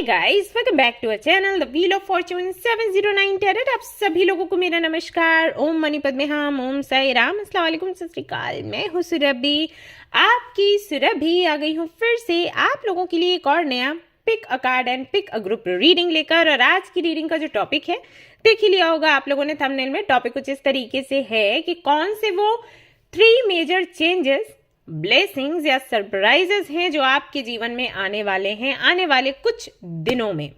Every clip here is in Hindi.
Hey guys, welcome back to our channel the wheel of fortune 709 tarot. आप सभी लोगों को मेरा नमस्कार। ओम मनी पद्मे हम, ओम साई राम, अस्सलाम वालेकुम, सत श्री अकाल। मैं हूँ सुरभि, आपकी सुरभि आ गई हूँ फिर से आप लोगों के लिए एक और नया pick a card and pick a group reading लेकर। और आज की रीडिंग का जो टॉपिक है, देख ही लिया होगा आप लोगों ने थंबनेल में। टॉपिक कुछ इस तरीके से है कि कौन से वो 3 मेजर चेंजेस, ब्लेसिंग्स या सरप्राइजेस हैं जो आपके जीवन में आने वाले हैं आने वाले कुछ दिनों में।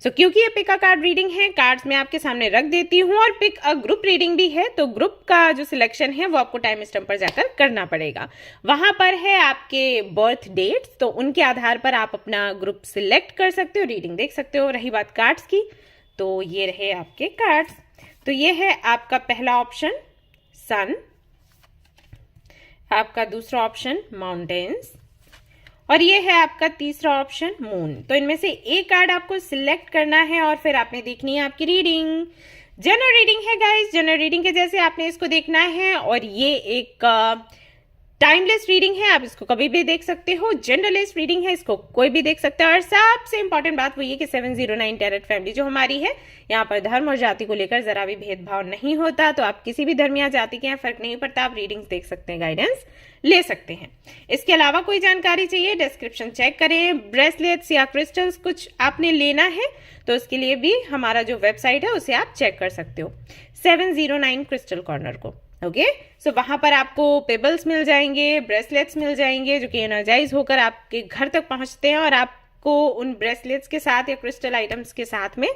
क्योंकि ये पिक अ कार्ड रीडिंग है, कार्ड्स मैं आपके सामने रख देती हूँ और पिक अ ग्रुप रीडिंग भी है, तो ग्रुप का जो सिलेक्शन है वो आपको टाइम स्टैम्प पर जाकर करना पड़ेगा। वहां पर है आपके बर्थ डेट्स, तो उनके आधार पर आप अपना ग्रुप सिलेक्ट कर सकते हो, रीडिंग देख सकते हो। रही बात कार्ड्स की, तो ये रहे आपके कार्ड्स। तो ये है आपका पहला ऑप्शन सन, आपका दूसरा ऑप्शन माउंटेन्स और ये है आपका तीसरा ऑप्शन मून। तो इनमें से एक कार्ड आपको सिलेक्ट करना है और फिर आपने देखनी है आपकी रीडिंग। जनरल रीडिंग है गाइस, जनरल रीडिंग के जैसे आपने इसको देखना है और ये एक टाइमलेस रीडिंग है, आप इसको कभी भी देख सकते हो। जनरलिस्ट रीडिंग है, इसको कोई भी देख सकता है। और सबसे इंपॉर्टेंट बात वो ये कि 709 टैरेट फैमिली जो हमारी है, यहाँ पर धर्म और जाति को लेकर जरा भी भेदभाव नहीं होता। तो आप किसी भी धर्म या जाति के यहाँ फर्क नहीं पड़ता, आप रीडिंग्स देख सकते हैं, गाइडेंस ले सकते हैं। इसके अलावा कोई जानकारी चाहिए, डिस्क्रिप्शन चेक करें। ब्रेसलेट्स या क्रिस्टल्स कुछ आपने लेना है तो उसके लिए भी हमारा जो वेबसाइट है उसे आप चेक कर सकते हो, 709 क्रिस्टल कॉर्नर को। ओके, सो वहां पर आपको पेबल्स मिल जाएंगे, ब्रेसलेट्स मिल जाएंगे जो कि एनर्जाइज होकर आपके घर तक पहुंचते हैं। और आपको उन ब्रेसलेट्स के साथ या क्रिस्टल आइटम्स के साथ में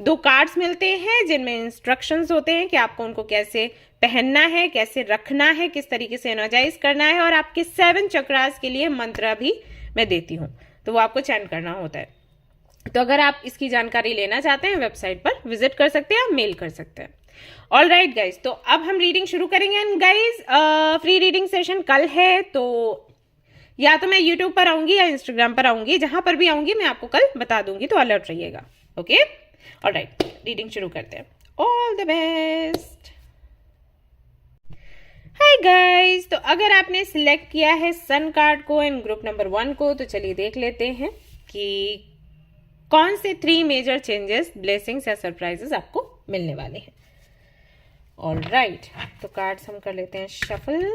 2 कार्ड्स मिलते हैं जिनमें इंस्ट्रक्शंस होते हैं कि आपको उनको कैसे पहनना है, कैसे रखना है, किस तरीके से एनर्जाइज करना है। और आपके 7 चक्रास के लिए मंत्र भी मैं देती हूँ, तो वो आपको चैंट करना होता है। तो अगर आप इसकी जानकारी लेना चाहते हैं, वेबसाइट पर विजिट कर सकते हैं, आप मेल कर सकते हैं। ऑल राइट गाइज, तो अब हम रीडिंग शुरू करेंगे। And guys, free reading session कल है, तो या तो मैं यूट्यूब पर आऊंगी या इंस्टाग्राम पर आऊंगी, जहां पर भी आऊंगी मैं आपको कल बता दूंगी, तो अलर्ट रहिएगा। ओके, ऑल राइट, रीडिंग शुरू करते हैं। All the best. Hi guys, तो अगर आपने सिलेक्ट किया है सन कार्ड को एंड ग्रुप नंबर 1 को, तो चलिए देख लेते हैं कि कौन से 3 मेजर चेंजेस, ब्लेसिंग्स या सरप्राइजेस आपको मिलने वाले हैं। ऑल राइट, तो कार्ड्स हम कर लेते हैं शफल।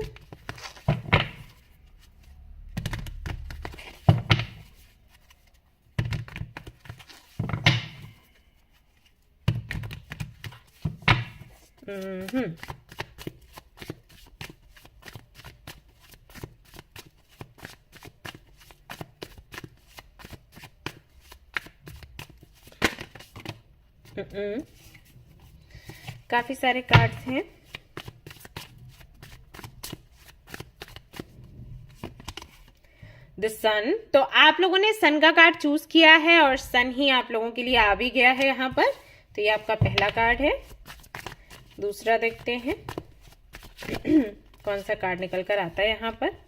काफी सारे कार्ड्स हैं। द सन, तो आप लोगों ने सन का कार्ड चूज किया है और सन ही आप लोगों के लिए आ भी गया है यहाँ पर। तो ये आपका पहला कार्ड है। दूसरा देखते हैं कौन सा कार्ड निकल कर आता है यहाँ पर।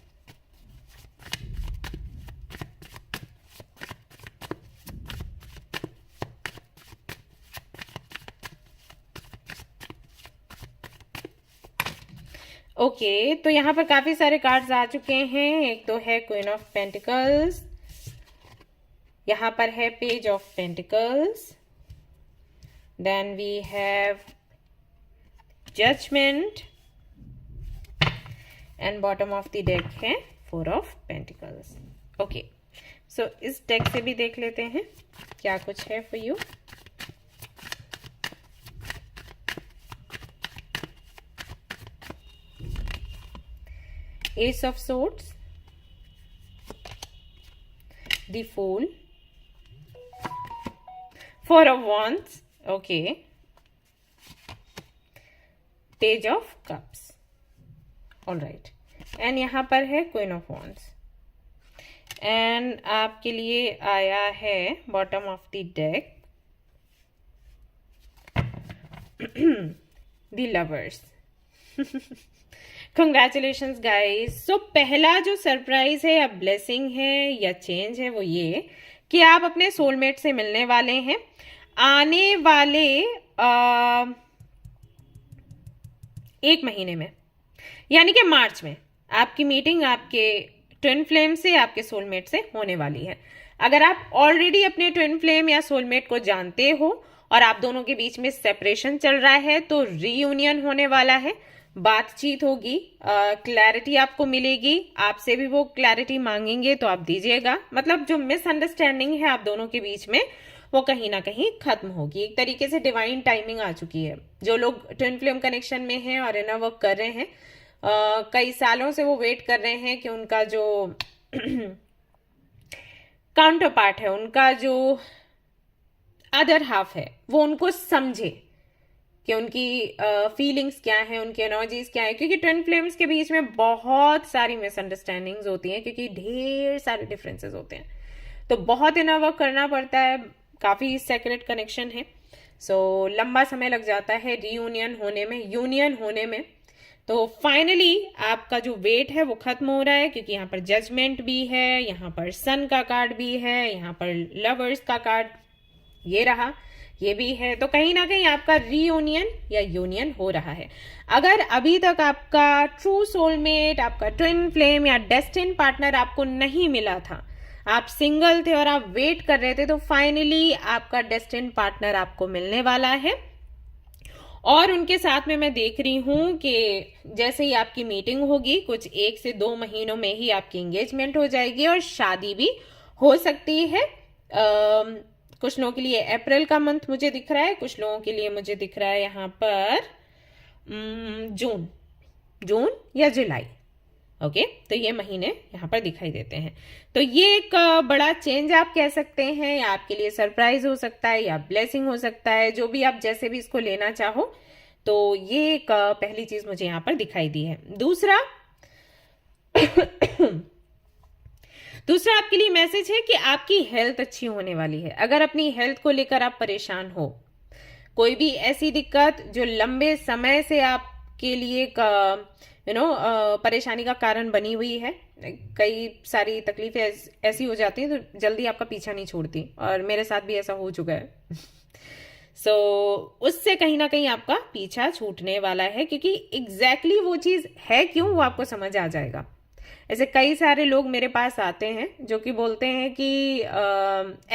ओके, तो यहाँ पर काफी सारे कार्ड्स आ चुके हैं। एक तो है क्वीन ऑफ पेंटिकल्स, यहाँ पर है page of pentacles, then we have judgement and bottom of the deck है 4 ऑफ पेंटिकल्स। ओके, सो इस डेक से भी देख लेते हैं क्या कुछ है for you. Ace of Swords, the Fool, 4 of Wands, okay, Page of Cups, all right, and यहाँ पर है Queen of Wands, and आपके लिए आया है bottom of the deck the Lovers। Congratulations guys. So पहला जो सरप्राइज है या ब्लेसिंग है या चेंज है वो ये कि आप अपने सोलमेट से मिलने वाले हैं आने वाले 1 महीने में, यानी कि मार्च में आपकी मीटिंग आपके ट्विन फ्लेम से, आपके सोलमेट से होने वाली है। अगर आप ऑलरेडी अपने ट्विन फ्लेम या सोलमेट को जानते हो और आप दोनों के बीच में सेपरेशन चल रहा है तो रीयूनियन होने वाला है, बातचीत होगी, क्लैरिटी आपको मिलेगी, आपसे भी वो क्लैरिटी मांगेंगे तो आप दीजिएगा। मतलब जो मिसअंडरस्टैंडिंग है आप दोनों के बीच में वो कहीं ना कहीं खत्म होगी। एक तरीके से डिवाइन टाइमिंग आ चुकी है। जो लोग ट्विन फ्लेम कनेक्शन में हैं और इनर वर्क कर रहे हैं, कई सालों से वो वेट कर रहे हैं कि उनका जो काउंटर पार्ट है, उनका जो अदर हाफ है, वो उनको समझे कि उनकी फीलिंग्स क्या है, उनकी एनर्जीज क्या है। क्योंकि ट्विन फ्लेम्स के बीच में बहुत सारी मिसअंडरस्टैंडिंग्स होती हैं, क्योंकि ढेर सारे डिफरेंसेस होते हैं, तो बहुत इनर वर्क करना पड़ता है। काफी सेक्रेट कनेक्शन है, सो लंबा समय लग जाता है रीयूनियन होने में, यूनियन होने में। तो फाइनली आपका जो वेट है वो खत्म हो रहा है, क्योंकि यहाँ पर जजमेंट भी है, यहाँ पर सन का कार्ड भी है, यहाँ पर लवर्स का कार्ड ये रहा, ये भी है। तो कहीं ना कहीं आपका रीयूनियन या यूनियन हो रहा है। अगर अभी तक आपका ट्रू सोलमेट, आपका ट्विन फ्लेम या डेस्टिन पार्टनर आपको नहीं मिला था, आप सिंगल थे और आप वेट कर रहे थे, तो फाइनली आपका डेस्टिन पार्टनर आपको मिलने वाला है। और उनके साथ में मैं देख रही हूं कि जैसे ही आपकी मीटिंग होगी, कुछ 1 से 2 महीनों में ही आपकी एंगेजमेंट हो जाएगी और शादी भी हो सकती है। कुछ लोगों के लिए अप्रैल का मंथ मुझे दिख रहा है, कुछ लोगों के लिए मुझे दिख रहा है यहाँ पर जून या जुलाई। ओके, तो ये महीने यहाँ पर दिखाई देते हैं। तो ये एक बड़ा चेंज आप कह सकते हैं, या आपके लिए सरप्राइज हो सकता है या ब्लेसिंग हो सकता है, जो भी आप जैसे भी इसको लेना चाहो। तो ये एक पहली चीज मुझे यहाँ पर दिखाई दी है। दूसरा आपके लिए मैसेज है कि आपकी हेल्थ अच्छी होने वाली है। अगर अपनी हेल्थ को लेकर आप परेशान हो, कोई भी ऐसी दिक्कत जो लंबे समय से आपके लिए परेशानी का कारण बनी हुई है, कई सारी तकलीफें ऐसी हो जाती हैं तो जल्दी आपका पीछा नहीं छोड़ती, और मेरे साथ भी ऐसा हो चुका है। सो उससे कहीं ना कहीं आपका पीछा छूटने वाला है, क्योंकि एग्जैक्टली वो चीज है क्यों वो आपको समझ आ जाएगा। ऐसे कई सारे लोग मेरे पास आते हैं जो कि बोलते हैं कि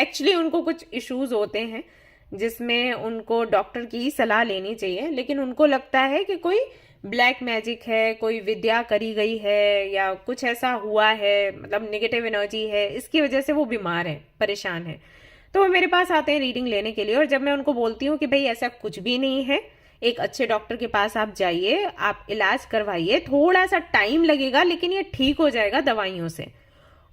एक्चुअली उनको कुछ इश्यूज होते हैं जिसमें उनको डॉक्टर की सलाह लेनी चाहिए, लेकिन उनको लगता है कि कोई ब्लैक मैजिक है, कोई विद्या करी गई है, या कुछ ऐसा हुआ है, मतलब नेगेटिव एनर्जी है, इसकी वजह से वो बीमार है, परेशान है। तो वो मेरे पास आते हैं रीडिंग लेने के लिए, और जब मैं उनको बोलती हूँ कि भाई ऐसा कुछ भी नहीं है, एक अच्छे डॉक्टर के पास आप जाइए, आप इलाज करवाइए, थोड़ा सा टाइम लगेगा लेकिन ये ठीक हो जाएगा दवाइयों से।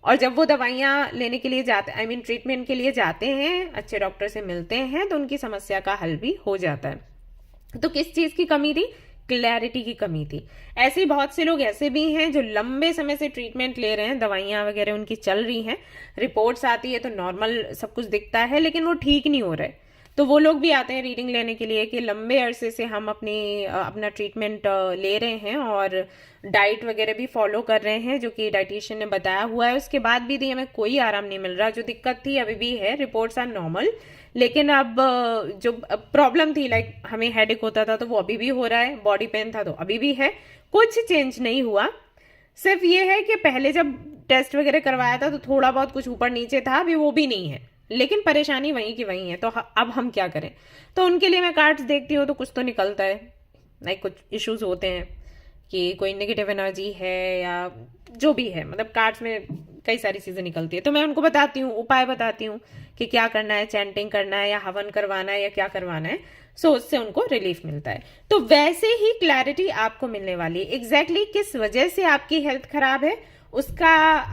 और जब वो दवाइयाँ लेने के लिए जाते ट्रीटमेंट के लिए जाते हैं, अच्छे डॉक्टर से मिलते हैं, तो उनकी समस्या का हल भी हो जाता है। तो किस चीज की कमी थी? क्लैरिटी की कमी थी। ऐसे बहुत से लोग ऐसे भी हैं जो लंबे समय से ट्रीटमेंट ले रहे हैं, दवाइयां वगैरह उनकी चल रही हैं, रिपोर्ट्स आती है तो नॉर्मल सब कुछ दिखता है, लेकिन वो ठीक नहीं हो रहे। तो वो लोग भी आते हैं रीडिंग लेने के लिए कि लंबे अरसे से हम अपना ट्रीटमेंट ले रहे हैं और डाइट वगैरह भी फॉलो कर रहे हैं, जो कि डाइटिशियन ने बताया हुआ है, उसके बाद भी हमें कोई आराम नहीं मिल रहा। जो दिक्कत थी अभी भी है, रिपोर्ट्स आर नॉर्मल, लेकिन अब जो प्रॉब्लम थी, लाइक हमें हेडेक होता था तो वो अभी भी हो रहा है, बॉडी पेन था तो अभी भी है, कुछ चेंज नहीं हुआ। सिर्फ ये है कि पहले जब टेस्ट वगैरह करवाया था तो थोड़ा बहुत कुछ ऊपर नीचे था, अभी वो भी नहीं है, लेकिन परेशानी वहीं की वहीं है। तो अब हम क्या करें? तो उनके लिए मैं कार्ड्स देखती हूँ तो कुछ तो निकलता है, लाइक कुछ इश्यूज होते हैं कि कोई नेगेटिव एनर्जी है या जो भी है, मतलब कार्ड्स में कई सारी चीजें निकलती है। तो मैं उनको बताती हूँ, उपाय बताती हूँ कि क्या करना है, चैंटिंग करना है या हवन करवाना है या क्या करवाना है, सो उससे उनको रिलीफ मिलता है। तो वैसे ही क्लैरिटी आपको मिलने वाली है। एग्जैक्टली किस वजह से आपकी हेल्थ खराब है उसका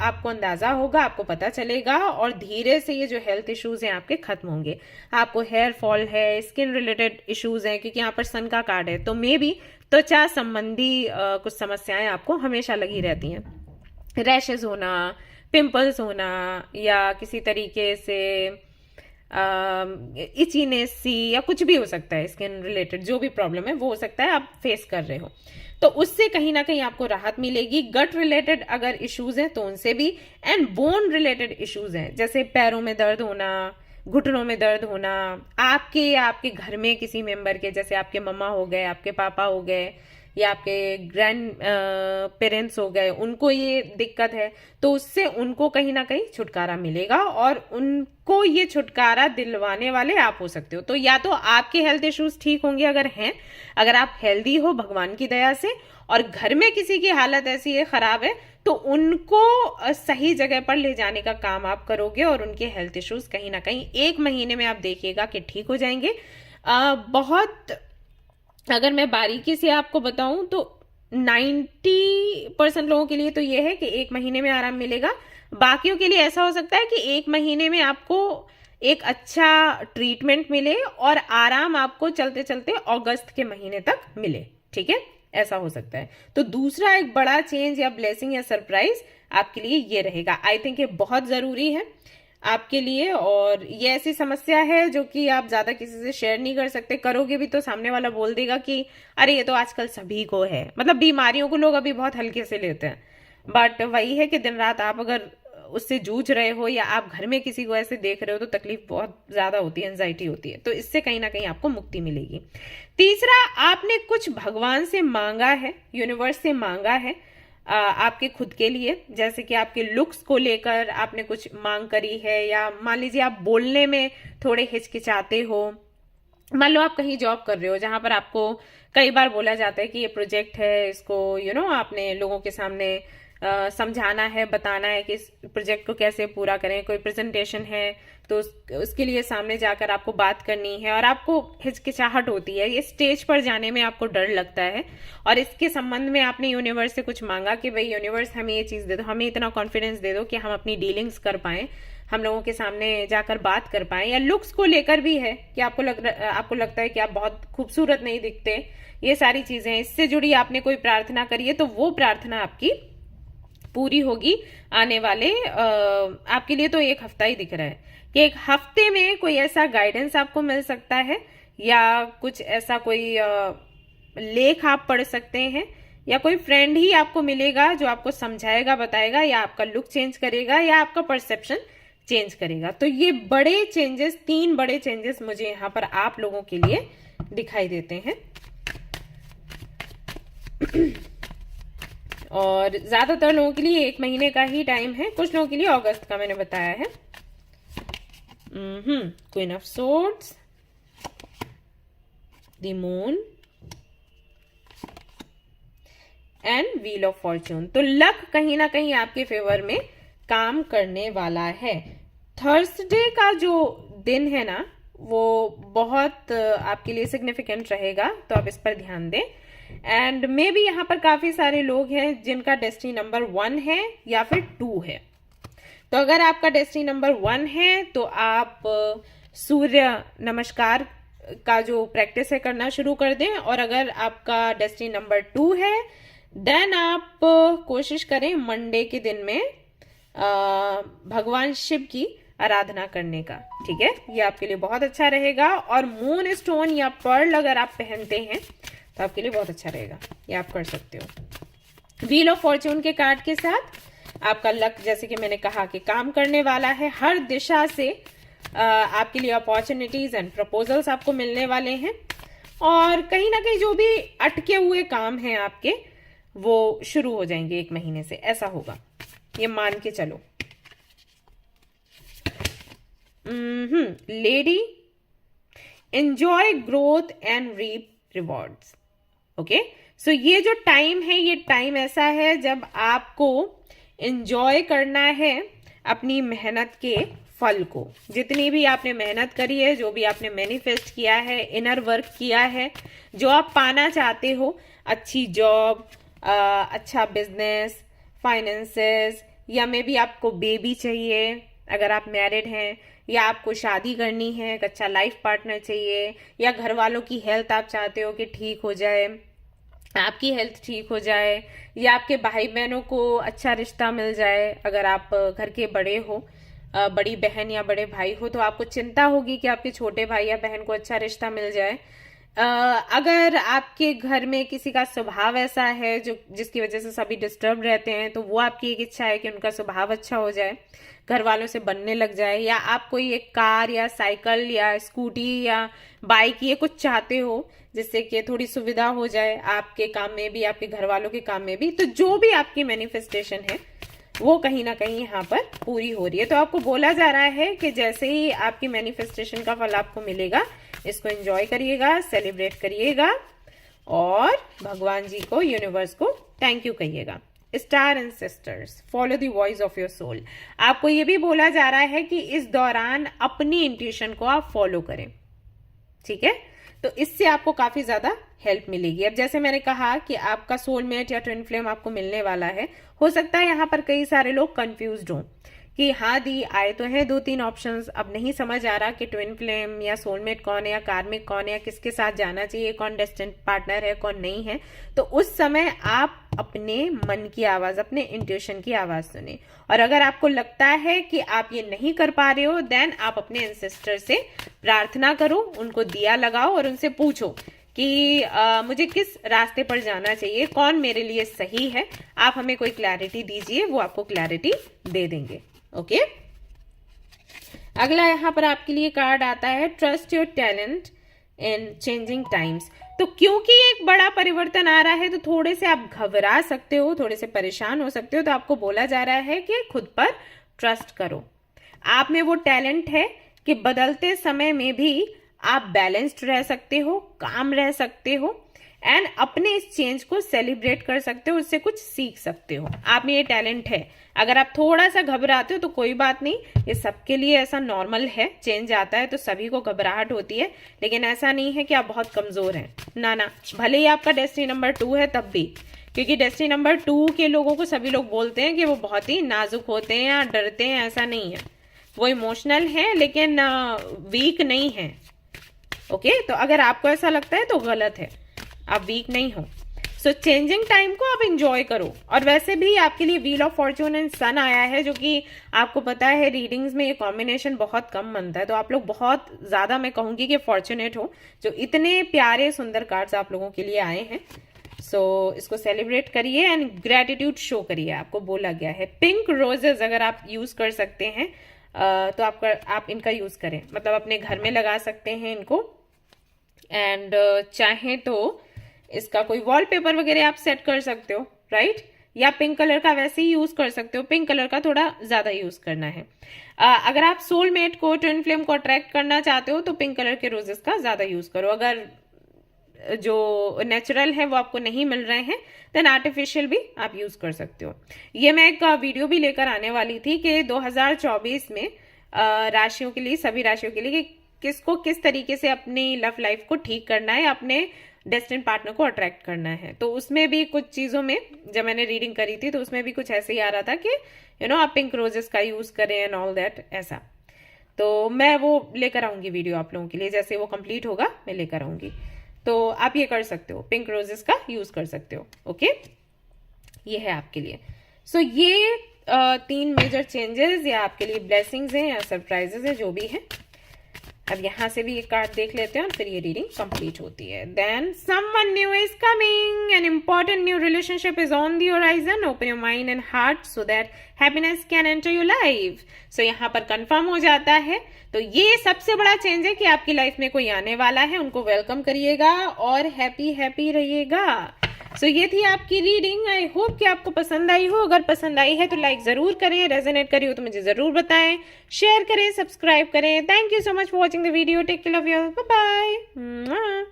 आपको अंदाजा होगा, आपको पता चलेगा, और धीरे से ये जो हेल्थ इश्यूज हैं आपके खत्म होंगे। आपको हेयर फॉल है, स्किन रिलेटेड इश्यूज हैं, क्योंकि यहाँ पर सन का कार्ड है, तो मे बी त्वचा संबंधी कुछ समस्याएं आपको हमेशा लगी रहती हैं, रैशेज होना, पिंपल्स होना, या किसी तरीके से इचीनेस सी, या कुछ भी हो सकता है स्किन रिलेटेड, जो भी प्रॉब्लम है वो हो सकता है आप फेस कर रहे हो, तो उससे कहीं ना कहीं आपको राहत मिलेगी। गट रिलेटेड अगर इश्यूज हैं तो उनसे भी, एंड बोन रिलेटेड इश्यूज हैं, जैसे पैरों में दर्द होना, घुटनों में दर्द होना, आपके घर में किसी मेंबर के, जैसे आपके मम्मा हो गए, आपके पापा हो गए, या आपके ग्रैंड पेरेंट्स हो गए, उनको ये दिक्कत है, तो उससे उनको कहीं ना कहीं छुटकारा मिलेगा और उनको ये छुटकारा दिलवाने वाले आप हो सकते हो। तो या तो आपके हेल्थ इश्यूज ठीक होंगे अगर हैं, अगर आप हेल्दी हो भगवान की दया से, और घर में किसी की हालत ऐसी है खराब है, तो उनको सही जगह पर ले जाने का काम आप करोगे और उनके हेल्थ इश्यूज कहीं ना कहीं 1 महीने में आप देखिएगा कि ठीक हो जाएंगे। बहुत अगर मैं बारीकी से आपको बताऊं तो 90% लोगों के लिए तो ये है कि 1 महीने में आराम मिलेगा। बाकियों के लिए ऐसा हो सकता है कि 1 महीने में आपको एक अच्छा ट्रीटमेंट मिले और आराम आपको चलते चलते अगस्त के महीने तक मिले, ठीक है, ऐसा हो सकता है। तो दूसरा एक बड़ा चेंज या ब्लेसिंग या सरप्राइज आपके लिए ये रहेगा। आई थिंक ये बहुत जरूरी है आपके लिए, और ये ऐसी समस्या है जो कि आप ज्यादा किसी से शेयर नहीं कर सकते, करोगे भी तो सामने वाला बोल देगा कि अरे ये तो आजकल सभी को है। मतलब बीमारियों को लोग अभी बहुत हल्के से लेते हैं, बट वही है कि दिन रात आप अगर उससे जूझ रहे हो या आप घर में किसी को ऐसे देख रहे हो तो तकलीफ बहुत ज्यादा होती है, एंजाइटी होती है, तो इससे कहीं ना कहीं आपको मुक्ति मिलेगी। तीसरा, आपने कुछ भगवान से मांगा है, यूनिवर्स से मांगा है आपके खुद के लिए, जैसे कि आपके लुक्स को लेकर आपने कुछ मांग करी है, या मान लीजिए आप बोलने में थोड़े हिचकिचाते हो। मान लो आप कहीं जॉब कर रहे हो जहां पर आपको कई बार बोला जाता है कि ये प्रोजेक्ट है, इसको आपने लोगों के सामने समझाना है, बताना है कि इस प्रोजेक्ट को कैसे पूरा करें। कोई प्रेजेंटेशन है तो उसके लिए सामने जाकर आपको बात करनी है और आपको हिचकिचाहट होती है, ये स्टेज पर जाने में आपको डर लगता है, और इसके संबंध में आपने यूनिवर्स से कुछ मांगा कि भाई यूनिवर्स हमें ये चीज दे दो, हमें इतना कॉन्फिडेंस दे दो कि हम अपनी डीलिंग्स कर पाएं, हम लोगों के सामने जाकर बात कर पाएं। या लुक्स को लेकर भी है कि आपको लगता है कि आप बहुत खूबसूरत नहीं दिखते, ये सारी चीजें, इससे जुड़ी आपने कोई प्रार्थना करी है तो वो प्रार्थना आपकी पूरी होगी आने वाले आपके लिए तो 1 हफ्ता ही दिख रहा है कि 1 हफ्ते में कोई ऐसा गाइडेंस आपको मिल सकता है, या कुछ ऐसा कोई लेख आप पढ़ सकते हैं, या कोई फ्रेंड ही आपको मिलेगा जो आपको समझाएगा, बताएगा, या आपका लुक चेंज करेगा, या आपका परसेप्शन चेंज करेगा। तो ये बड़े चेंजेस, 3 बड़े चेंजेस मुझे यहाँ पर आप लोगों के लिए दिखाई देते हैं। और ज्यादातर लोगों के लिए 1 महीने का ही टाइम है, कुछ लोगों के लिए अगस्त का मैंने बताया है। Queen of swords, the moon and wheel of Fortune. तो लक कहीं ना कहीं आपके फेवर में काम करने वाला है। थर्सडे का जो दिन है ना, वो बहुत आपके लिए सिग्निफिकेंट रहेगा, तो आप इस पर ध्यान दें। एंड मे बी यहाँ पर काफी सारे लोग हैं जिनका डेस्टिनी नंबर 1 है या फिर 2 है। तो अगर आपका डेस्टिनी नंबर 1 है तो आप सूर्य नमस्कार का जो प्रैक्टिस है करना शुरू कर दें, और अगर आपका डेस्टिनी नंबर 2 है देन आप कोशिश करें मंडे के दिन में भगवान शिव की आराधना करने का, ठीक है, ये आपके लिए बहुत अच्छा रहेगा। और मून स्टोन या पर्ल अगर आप पहनते हैं तो आपके लिए बहुत अच्छा रहेगा, ये आप कर सकते हो। व्हील ऑफ फॉर्च्यून के कार्ड के साथ आपका लक, जैसे कि मैंने कहा, कि काम करने वाला है। हर दिशा से आपके लिए अपॉर्चुनिटीज एंड प्रपोजल्स आपको मिलने वाले हैं, और कहीं ना कहीं जो भी अटके हुए काम हैं आपके, वो शुरू हो जाएंगे 1 महीने से, ऐसा होगा, ये मान के चलो। Lady, enjoy growth and reap rewards. Okay, so ये जो टाइम है, ये टाइम ऐसा है जब आपको एंजॉय करना है अपनी मेहनत के फल को। जितनी भी आपने मेहनत करी है, जो भी आपने मैनिफेस्ट किया है, इनर वर्क किया है, जो आप पाना चाहते हो, अच्छी जॉब, अच्छा बिजनेस, फाइनेंसेस, या मे बी आपको बेबी चाहिए अगर आप मैरिड हैं, या आपको शादी करनी है, एक अच्छा लाइफ पार्टनर चाहिए, या घर वालों की हेल्थ आप चाहते हो कि ठीक हो जाए, आपकी हेल्थ ठीक हो जाए, या आपके भाई बहनों को अच्छा रिश्ता मिल जाए। अगर आप घर के बड़े हो, बड़ी बहन या बड़े भाई हो, तो आपको चिंता होगी कि आपके छोटे भाई या बहन को अच्छा रिश्ता मिल जाए। अगर आपके घर में किसी का स्वभाव ऐसा है जो जिसकी वजह से सभी डिस्टर्ब रहते हैं, तो वो आपकी एक इच्छा है कि उनका स्वभाव अच्छा हो जाए, घर वालों से बनने लग जाए, या आप कोई एक कार या साइकिल या स्कूटी या बाइक ये कुछ चाहते हो जिससे कि थोड़ी सुविधा हो जाए आपके काम में भी, आपके घर वालों के काम में भी, तो जो भी आपकी मैनिफेस्टेशन है वो कहीं ना कहीं यहाँ पर पूरी हो रही है। तो आपको बोला जा रहा है कि जैसे ही आपकी मैनिफेस्टेशन का फल आपको मिलेगा, इसको एंजॉय करिएगा, सेलिब्रेट करिएगा और भगवान जी को, यूनिवर्स को थैंक यू कहिएगा। Star and sisters, follow the voice of your soul. आपको ये भी बोला जा रहा है कि इस दौरान अपनी इंट्यूशन को आप फॉलो करें, ठीक है? तो इससे आपको काफी ज्यादा हेल्प मिलेगी। अब जैसे मैंने कहा कि आपका सोलमेट या ट्विन फ्लेम आपको मिलने वाला है, हो सकता है यहाँ पर कई सारे लोग कंफ्यूज्ड हों कि हाँ दी आए तो हैं 2-3 ऑप्शंस, अब नहीं समझ आ रहा कि ट्विन फ्लेम या सोलमेट कौन है या कार्मिक कौन है या किसके साथ जाना चाहिए, कौन डेस्टिन्ड पार्टनर है कौन नहीं है। तो उस समय आप अपने मन की आवाज, अपने इंट्यूशन की आवाज सुने, और अगर आपको लगता है कि आप ये नहीं कर पा रहे हो, देन आप अपने एंसेस्टर से प्रार्थना करो, उनको दिया लगाओ और उनसे पूछो कि मुझे किस रास्ते पर जाना चाहिए, कौन मेरे लिए सही है, आप हमें कोई क्लैरिटी दीजिए, वो आपको क्लैरिटी दे देंगे। ओके, अगला यहाँ पर आपके लिए कार्ड आता है trust your talent in changing times. तो क्योंकि एक बड़ा परिवर्तन आ रहा है तो थोड़े से आप घबरा सकते हो, थोड़े से परेशान हो सकते हो, तो आपको बोला जा रहा है कि खुद पर ट्रस्ट करो। आप में वो टैलेंट है कि बदलते समय में भी आप बैलेंस्ड रह सकते हो, काम रह सकते हो एंड अपने इस चेंज को सेलिब्रेट कर सकते हो, उससे कुछ सीख सकते हो। आप में ये टैलेंट है। अगर आप थोड़ा सा घबराते हो तो कोई बात नहीं, ये सबके लिए ऐसा नॉर्मल है। चेंज आता है तो सभी को घबराहट होती है, लेकिन ऐसा नहीं है कि आप बहुत कमजोर हैं, ना ना। भले ही आपका डेस्टिनी नंबर 2 है तब भी, क्योंकि डेस्टिनी नंबर 2 के लोगों को सभी लोग बोलते हैं कि वो बहुत ही नाजुक होते हैं या डरते हैं, ऐसा नहीं है। वो इमोशनल है लेकिन वीक नहीं है। ओके, तो अगर आपको ऐसा लगता है तो गलत है, आप वीक नहीं हो। सो चेंजिंग टाइम को आप इंजॉय करो। और वैसे भी आपके लिए व्हील ऑफ फॉर्च्यून एंड सन आया है, जो कि आपको पता है रीडिंग्स में ये कॉम्बिनेशन बहुत कम बनता है, तो आप लोग बहुत ज्यादा, मैं कहूंगी कि फॉर्चुनेट हो जो इतने प्यारे सुंदर कार्ड्स आप लोगों के लिए आए हैं। सो इसको सेलिब्रेट करिए एंड ग्रेटिट्यूड शो करिए। आपको बोला गया है पिंक रोजेज अगर आप यूज कर सकते हैं तो आप इनका यूज करें, मतलब अपने घर में लगा सकते हैं इनको। एंड चाहें तो इसका कोई वॉलपेपर वगैरह आप सेट कर सकते हो, राइट? या पिंक कलर का वैसे ही यूज कर सकते हो, पिंक कलर का थोड़ा ज्यादा यूज करना है। अगर आप सोलमेट को, ट्विन फ्लेम को अट्रैक्ट करना चाहते हो तो पिंक कलर के रोजेस का ज्यादा यूज करो। अगर जो नेचुरल है वो आपको नहीं मिल रहे हैं देन आर्टिफिशियल भी आप यूज कर सकते हो। ये मैं एक वीडियो भी लेकर आने वाली थी कि 2024 में राशियों के लिए, सभी राशियों के लिए, कि किसको किस तरीके से अपनी लव लाइफ को ठीक करना है, अपने डेस्टिनी पार्टनर को अट्रैक्ट करना है। तो उसमें भी कुछ चीजों में, जब मैंने रीडिंग करी थी तो उसमें भी कुछ ऐसे ही आ रहा था कि आप पिंक रोजेस का यूज करें एंड ऑल दैट, ऐसा। तो मैं वो लेकर आऊंगी वीडियो आप लोगों के लिए, जैसे वो कंप्लीट होगा मैं लेकर आऊंगी। तो आप ये कर सकते हो, पिंक रोजेस का यूज कर सकते हो। ओके, ये है आपके लिए। सो ये 3 मेजर चेंजेस या आपके लिए ब्लेसिंग्स हैं या सरप्राइजेस हैं, जो भी है। अब यहां से भी एक कार्ड देख लेते हैं और फिर ये रीडिंग कंप्लीट होती है। Then someone new is coming, an important new relationship is on the horizon, open your mind and heart so that happiness can enter your life. So यहाँ पर कंफर्म हो जाता है। तो ये सबसे बड़ा चेंज है कि आपकी लाइफ में कोई आने वाला है, उनको वेलकम करिएगा और हैप्पी हैप्पी रहिएगा। सो ये थी आपकी रीडिंग। आई होप कि आपको पसंद आई हो। अगर पसंद आई है तो लाइक जरूर करें, रेजोनेट करी हो तो मुझे जरूर बताएं, शेयर करें, सब्सक्राइब करें। Thank you so much for watching the video. Take care of your, bye bye.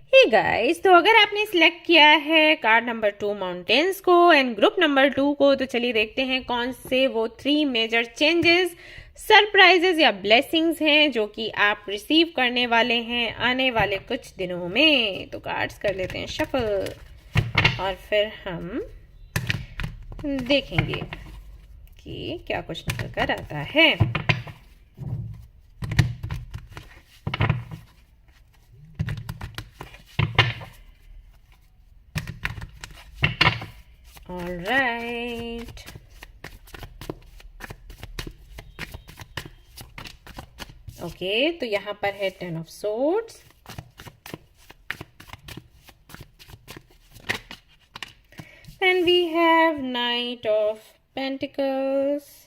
Hey guys, तो अगर आपने सिलेक्ट किया है कार्ड नंबर 2 माउंटेन्स को एंड ग्रुप नंबर 2 को, तो चलिए देखते हैं कौन से वो 3 मेजर चेंजेस, सरप्राइजेस या ब्लेसिंग्स हैं जो कि आप रिसीव करने वाले हैं आने वाले कुछ दिनों में। तो कार्ड्स कर लेते हैं शफल और फिर हम देखेंगे कि क्या कुछ निकल कर आता है। ऑलराइट, ओके, तो यहां पर है 10 of swords, then we have Knight of Pentacles,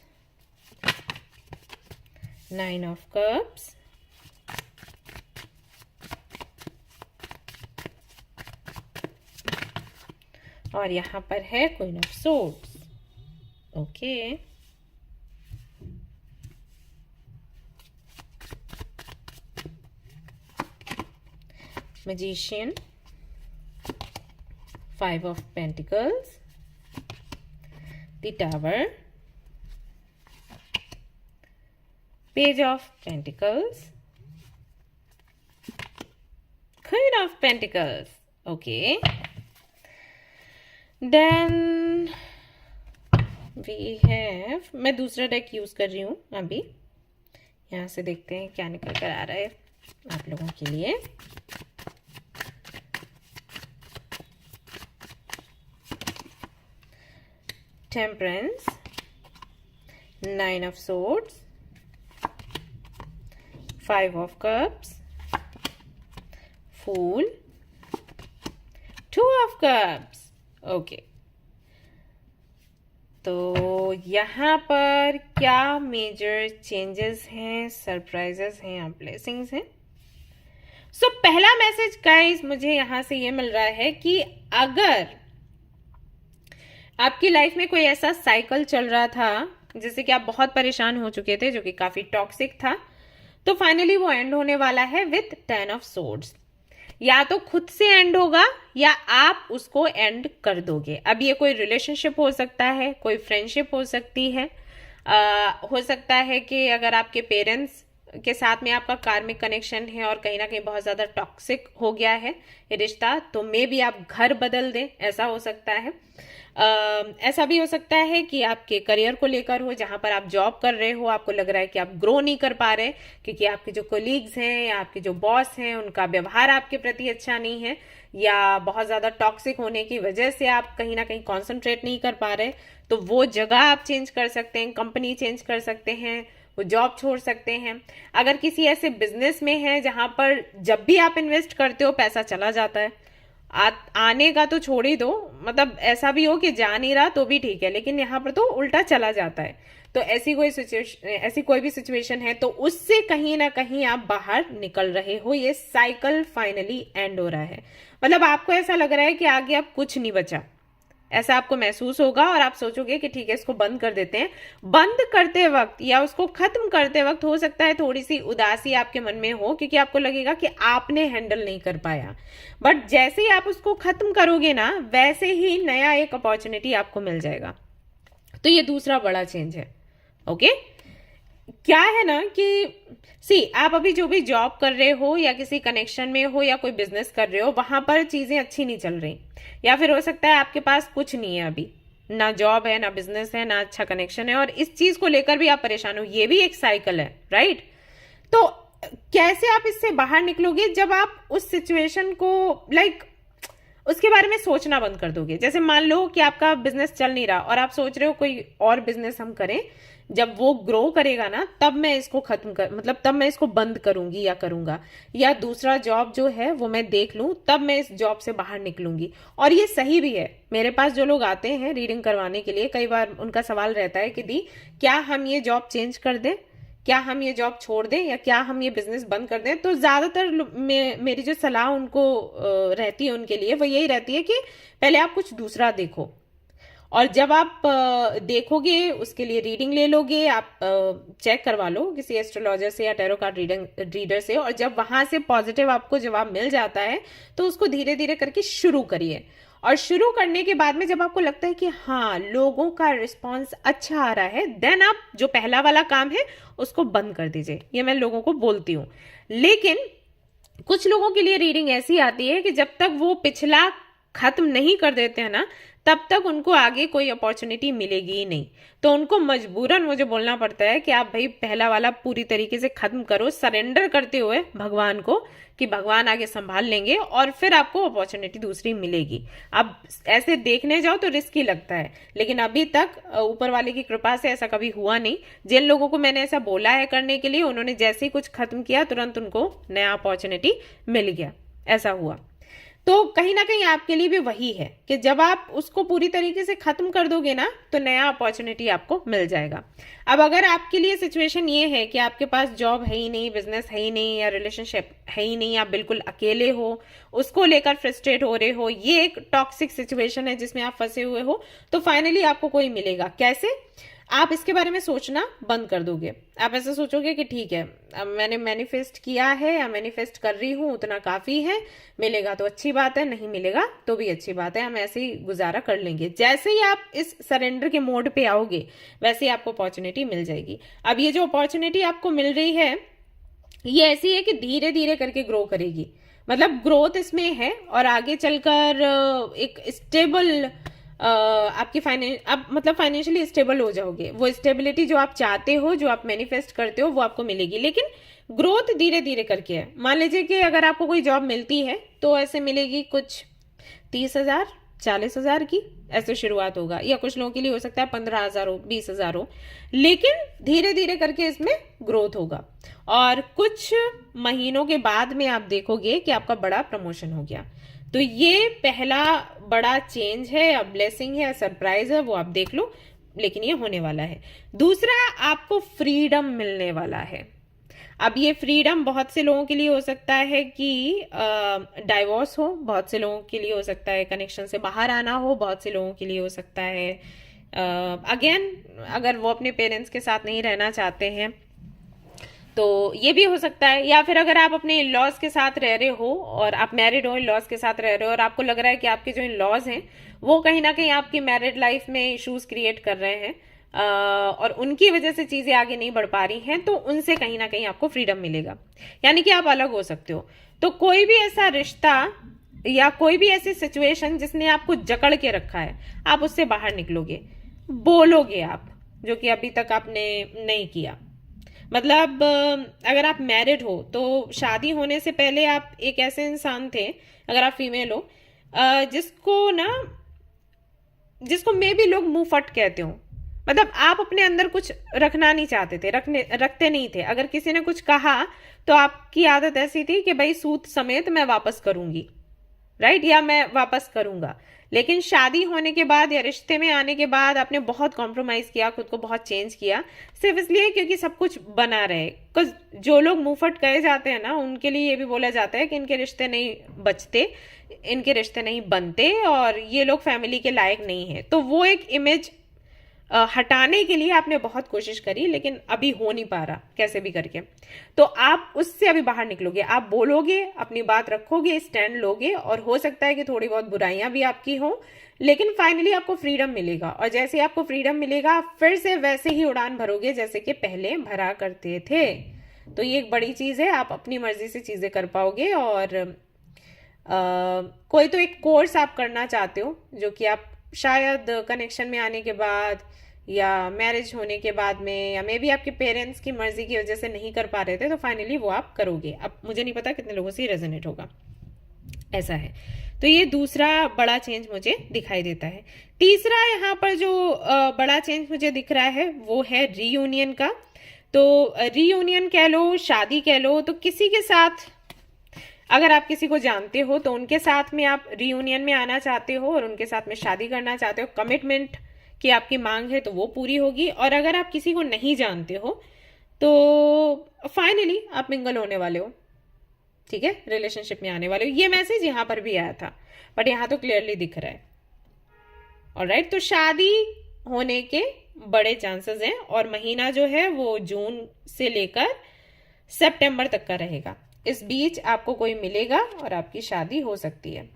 Nine of Cups, और यहाँ पर है Queen of Swords. Okay. Magician, Five of Pentacles, the Tower, Page of Pentacles, Queen of Pentacles. Okay. Then we have, मैं दूसरा डेक यूज कर रही हूँ अभी. यहाँ से देखते हैं क्या निकल कर आ रहा है आप लोगों के लिए. Temperance, Nine of Swords, Five of Cups, Fool, Two of Cups. Okay. तो यहाँ पर क्या मेजर चेंजेस हैं, सरप्राइजेस हैं या ब्लेसिंग्स हैं? सो पहला मैसेज गाइस मुझे यहाँ से ये मिल रहा है कि अगर आपकी लाइफ में कोई ऐसा साइकिल चल रहा था जिससे कि आप बहुत परेशान हो चुके थे, जो कि काफी टॉक्सिक था, तो फाइनली वो एंड होने वाला है विथ 10 ऑफ सोर्ड्स. या तो खुद से एंड होगा या आप उसको एंड कर दोगे. अब ये कोई रिलेशनशिप हो सकता है, कोई फ्रेंडशिप हो सकती है, हो सकता है कि अगर आपके पेरेंट्स के साथ में आपका कार्मिक कनेक्शन है और कहीं ना कहीं बहुत ज्यादा टॉक्सिक हो गया है ये रिश्ता, तो मे भी आप घर बदल दें, ऐसा हो सकता है. ऐसा भी हो सकता है कि आपके करियर को लेकर हो, जहां पर आप जॉब कर रहे हो, आपको लग रहा है कि आप ग्रो नहीं कर पा रहे क्योंकि आपके जो कोलीग्स हैं या आपके जो बॉस हैं उनका व्यवहार आपके प्रति अच्छा नहीं है, या बहुत ज्यादा टॉक्सिक होने की वजह से आप कहीं ना कहीं कॉन्सेंट्रेट नहीं कर पा रहे. तो वो जगह आप चेंज कर सकते हैं, कंपनी चेंज कर सकते हैं, वो जॉब छोड़ सकते हैं. अगर किसी ऐसे बिजनेस में है जहां पर जब भी आप इन्वेस्ट करते हो पैसा चला जाता है, आने का तो छोड़ ही दो, मतलब ऐसा भी हो कि जा नहीं रहा तो भी ठीक है, लेकिन यहाँ पर तो उल्टा चला जाता है. तो ऐसी कोई भी सिचुएशन है तो उससे कहीं ना कहीं आप बाहर निकल रहे हो. ये साइकिल फाइनली एंड हो रहा है. मतलब आपको ऐसा लग रहा है कि आगे अब कुछ नहीं बचा, ऐसा आपको महसूस होगा और आप सोचोगे कि ठीक है इसको बंद कर देते हैं. बंद करते वक्त या उसको खत्म करते वक्त हो सकता है थोड़ी सी उदासी आपके मन में हो, क्योंकि आपको लगेगा कि आपने हैंडल नहीं कर पाया. बट जैसे ही आप उसको खत्म करोगे ना, वैसे ही नया एक अपॉर्चुनिटी आपको मिल जाएगा. तो ये दूसरा बड़ा चेंज है. ओके. क्या है ना कि आप अभी जो भी जॉब कर रहे हो या किसी कनेक्शन में हो या कोई बिजनेस कर रहे हो, वहां पर चीजें अच्छी नहीं चल रही, या फिर हो सकता है आपके पास कुछ नहीं है अभी, ना जॉब है, ना बिजनेस है, ना अच्छा कनेक्शन है, और इस चीज को लेकर भी आप परेशान हो. ये भी एक साइकिल है, राइट? तो कैसे आप इससे बाहर निकलोगे जब आप उस सिचुएशन को उसके बारे में सोचना बंद कर दोगे. जैसे मान लो कि आपका बिजनेस चल नहीं रहा और आप सोच रहे हो कोई और बिजनेस हम करें, जब वो ग्रो करेगा ना तब मैं इसको तब मैं इसको बंद करूंगी या करूंगा, या दूसरा जॉब जो है वो मैं देख लूं, तब मैं इस जॉब से बाहर निकलूंगी. और ये सही भी है. मेरे पास जो लोग आते हैं रीडिंग करवाने के लिए, कई बार उनका सवाल रहता है कि दी क्या हम ये जॉब चेंज कर दें, क्या हम ये जॉब छोड़ दें, या क्या हम ये बिजनेस बंद कर दें. तो ज्यादातर मेरी जो सलाह उनको रहती है उनके लिए वो यही रहती है कि पहले आप कुछ दूसरा देखो, और जब आप देखोगे उसके लिए रीडिंग ले लोगे, आप चेक करवा लो किसी एस्ट्रोलॉजर से या टैरो कार्ड रीडर से, और जब वहां से पॉजिटिव आपको जवाब मिल जाता है तो उसको धीरे धीरे करके शुरू करिए. और शुरू करने के बाद में जब आपको लगता है कि हाँ लोगों का रिस्पॉन्स अच्छा आ रहा है, देन आप जो पहला वाला काम है उसको बंद कर दीजिए. ये मैं लोगों को बोलती हूँ. लेकिन कुछ लोगों के लिए रीडिंग ऐसी आती है कि जब तक वो पिछला खत्म नहीं कर देते हैं ना, तब तक उनको आगे कोई अपॉर्चुनिटी मिलेगी ही नहीं. तो उनको मजबूरन मुझे बोलना पड़ता है कि आप भाई पहला वाला पूरी तरीके से खत्म करो, सरेंडर करते हुए भगवान को कि भगवान आगे संभाल लेंगे और फिर आपको अपॉर्चुनिटी दूसरी मिलेगी. अब ऐसे देखने जाओ तो रिस्की लगता है, लेकिन अभी तक ऊपर वाले की कृपा से ऐसा कभी हुआ नहीं. जिन लोगों को मैंने ऐसा बोला है करने के लिए, उन्होंने जैसे ही कुछ खत्म किया तुरंत उनको नया अपॉर्चुनिटी मिल गया, ऐसा हुआ. तो कहीं ना कहीं आपके लिए भी वही है कि जब आप उसको पूरी तरीके से खत्म कर दोगे ना तो नया अपॉर्चुनिटी आपको मिल जाएगा। अब अगर आपके लिए सिचुएशन ये है कि आपके पास जॉब है ही नहीं, बिजनेस है ही नहीं, या रिलेशनशिप है ही नहीं, आप बिल्कुल अकेले हो, उसको लेकर फ्रस्ट्रेट हो रहे हो, ये एक टॉक्सिक सिचुएशन है जिसमें आप फंसे हुए हो, तो फाइनली आपको कोई मिलेगा। कैसे? आप इसके बारे में सोचना बंद कर दोगे। आप ऐसा सोचोगे कि ठीक है, अब मैंने मैनिफेस्ट किया है या मैनिफेस्ट कर रही हूं, उतना काफी है, मिलेगा तो अच्छी बात है, नहीं मिलेगा तो भी अच्छी बात है, हम ऐसे ही गुजारा कर लेंगे। जैसे ही आप इस सरेंडर के मोड पे आओगे वैसे ही आपको अपॉर्चुनिटी मिल जाएगी। अब ये जो अपॉर्चुनिटी आपको मिल रही है ये ऐसी है कि धीरे धीरे करके ग्रो करेगी, मतलब ग्रोथ इसमें है, और आगे चलकर एक स्टेबल आपकी मतलब फाइनेंशियली स्टेबल हो जाओगे। वो स्टेबिलिटी जो आप चाहते हो, जो आप मैनिफेस्ट करते हो, वो आपको मिलेगी, लेकिन ग्रोथ धीरे धीरे करके है। मान लीजिए कि अगर आपको कोई जॉब मिलती है तो ऐसे मिलेगी कुछ 30,000 40,000 की, ऐसे शुरुआत होगा, या कुछ लोगों के लिए हो सकता है 15,000 हो, 20,000 हो, लेकिन धीरे धीरे करके इसमें ग्रोथ होगा। और कुछ महीनों के बाद में आप देखोगे कि आपका बड़ा प्रमोशन हो गया। तो ये पहला बड़ा चेंज है, या ब्लेसिंग है, या सरप्राइज है, वो आप देख लो, लेकिन ये होने वाला है। दूसरा, आपको फ्रीडम मिलने वाला है। अब ये फ्रीडम बहुत से लोगों के लिए हो सकता है कि डाइवोर्स हो, बहुत से लोगों के लिए हो सकता है कनेक्शन से बाहर आना हो, बहुत से लोगों के लिए हो सकता है अगेन अगर वो अपने पेरेंट्स के साथ नहीं रहना चाहते हैं तो ये भी हो सकता है, या फिर अगर आप अपने इन लॉज के साथ रह रहे हो और आप मैरिड हो, इन लॉज के साथ रह रहे हो और आपको लग रहा है कि आपके जो इन लॉज हैं वो कहीं ना कहीं आपकी मैरिड लाइफ में इश्यूज क्रिएट कर रहे हैं और उनकी वजह से चीजें आगे नहीं बढ़ पा रही हैं, तो उनसे कहीं ना कहीं आपको फ्रीडम मिलेगा, यानी कि आप अलग हो सकते हो। तो कोई भी ऐसा रिश्ता या कोई भी ऐसी सिचुएशन जिसने आपको जकड़ के रखा है, आप उससे बाहर निकलोगे, बोलोगे आप, जो कि अभी तक आपने नहीं किया। मतलब अगर आप मैरिड हो तो शादी होने से पहले आप एक ऐसे इंसान थे, अगर आप फीमेल हो, जिसको मे भी लोग मुंह फट कहते हो, मतलब आप अपने अंदर कुछ रखना नहीं चाहते थे, रखते नहीं थे। अगर किसी ने कुछ कहा तो आपकी आदत ऐसी थी कि भाई सूद समेत मैं वापस करूंगी, राइट, या मैं वापस करूंगा। लेकिन शादी होने के बाद या रिश्ते में आने के बाद आपने बहुत कॉम्प्रोमाइज किया, खुद को बहुत चेंज किया, सिर्फ इसलिए क्योंकि सब कुछ बना रहे। कुछ जो लोग मुंहफट कहे जाते हैं ना, उनके लिए ये भी बोला जाता है कि इनके रिश्ते नहीं बचते, इनके रिश्ते नहीं बनते और ये लोग फैमिली के लायक नहीं है। तो वो एक इमेज हटाने के लिए आपने बहुत कोशिश करी, लेकिन अभी हो नहीं पा रहा कैसे भी करके। तो आप उससे अभी बाहर निकलोगे, आप बोलोगे, अपनी बात रखोगे, स्टैंड लोगे, और हो सकता है कि थोड़ी बहुत बुराइयां भी आपकी हो, लेकिन फाइनली आपको फ्रीडम मिलेगा। और जैसे आपको फ्रीडम मिलेगा, आप फिर से वैसे ही उड़ान भरोगे जैसे कि पहले भरा करते थे। तो ये एक बड़ी चीज है, आप अपनी मर्जी से चीजें कर पाओगे। और कोई तो एक कोर्स आप करना चाहते हो जो कि आप शायद कनेक्शन में आने के बाद या मैरिज होने के बाद में, या मे बी आपके पेरेंट्स की मर्जी की वजह से नहीं कर पा रहे थे, तो फाइनली वो आप करोगे। अब मुझे नहीं पता कितने लोगों से रेजोनेट होगा, ऐसा है। तो ये दूसरा बड़ा चेंज मुझे दिखाई देता है। तीसरा यहाँ पर जो बड़ा चेंज मुझे दिख रहा है वो है रीयूनियन का। तो रीयूनियन कह लो, शादी कह लो, तो किसी के साथ अगर आप किसी को जानते हो तो उनके साथ में आप रीयूनियन में आना चाहते हो और उनके साथ में शादी करना चाहते हो, कमिटमेंट की आपकी मांग है तो वो पूरी होगी। और अगर आप किसी को नहीं जानते हो तो फाइनली आप मिंगल होने वाले हो, ठीक है, रिलेशनशिप में आने वाले हो। ये मैसेज यहाँ पर भी आया था, बट यहाँ तो क्लियरली दिख रहा है। ऑलराइट, तो शादी होने के बड़े चांसेस हैं, और महीना जो है वो जून से लेकर सितंबर तक का रहेगा। इस बीच आपको कोई मिलेगा और आपकी शादी हो सकती है।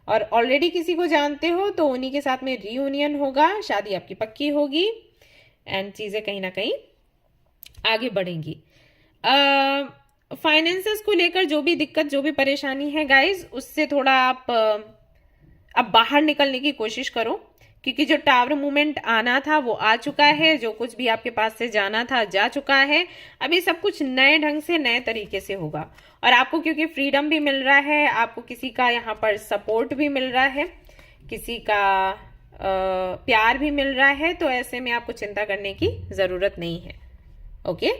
और ऑलरेडी किसी को जानते हो तो उन्हीं के साथ में रीयूनियन होगा, शादी आपकी पक्की होगी, एंड चीजें कहीं ना कहीं आगे बढ़ेंगी। फाइनेंसेस को लेकर जो भी दिक्कत, जो भी परेशानी है गाइज, उससे थोड़ा आप अब बाहर निकलने की कोशिश करो, क्योंकि जो टावर मूवमेंट आना था वो आ चुका है, जो कुछ भी आपके पास से जाना था जा चुका है। अभी सब कुछ नए ढंग से, नए तरीके से होगा। और आपको क्योंकि फ्रीडम भी मिल रहा है, आपको किसी का यहाँ पर सपोर्ट भी मिल रहा है, किसी का प्यार भी मिल रहा है, तो ऐसे में आपको चिंता करने की जरूरत नहीं है। ओके,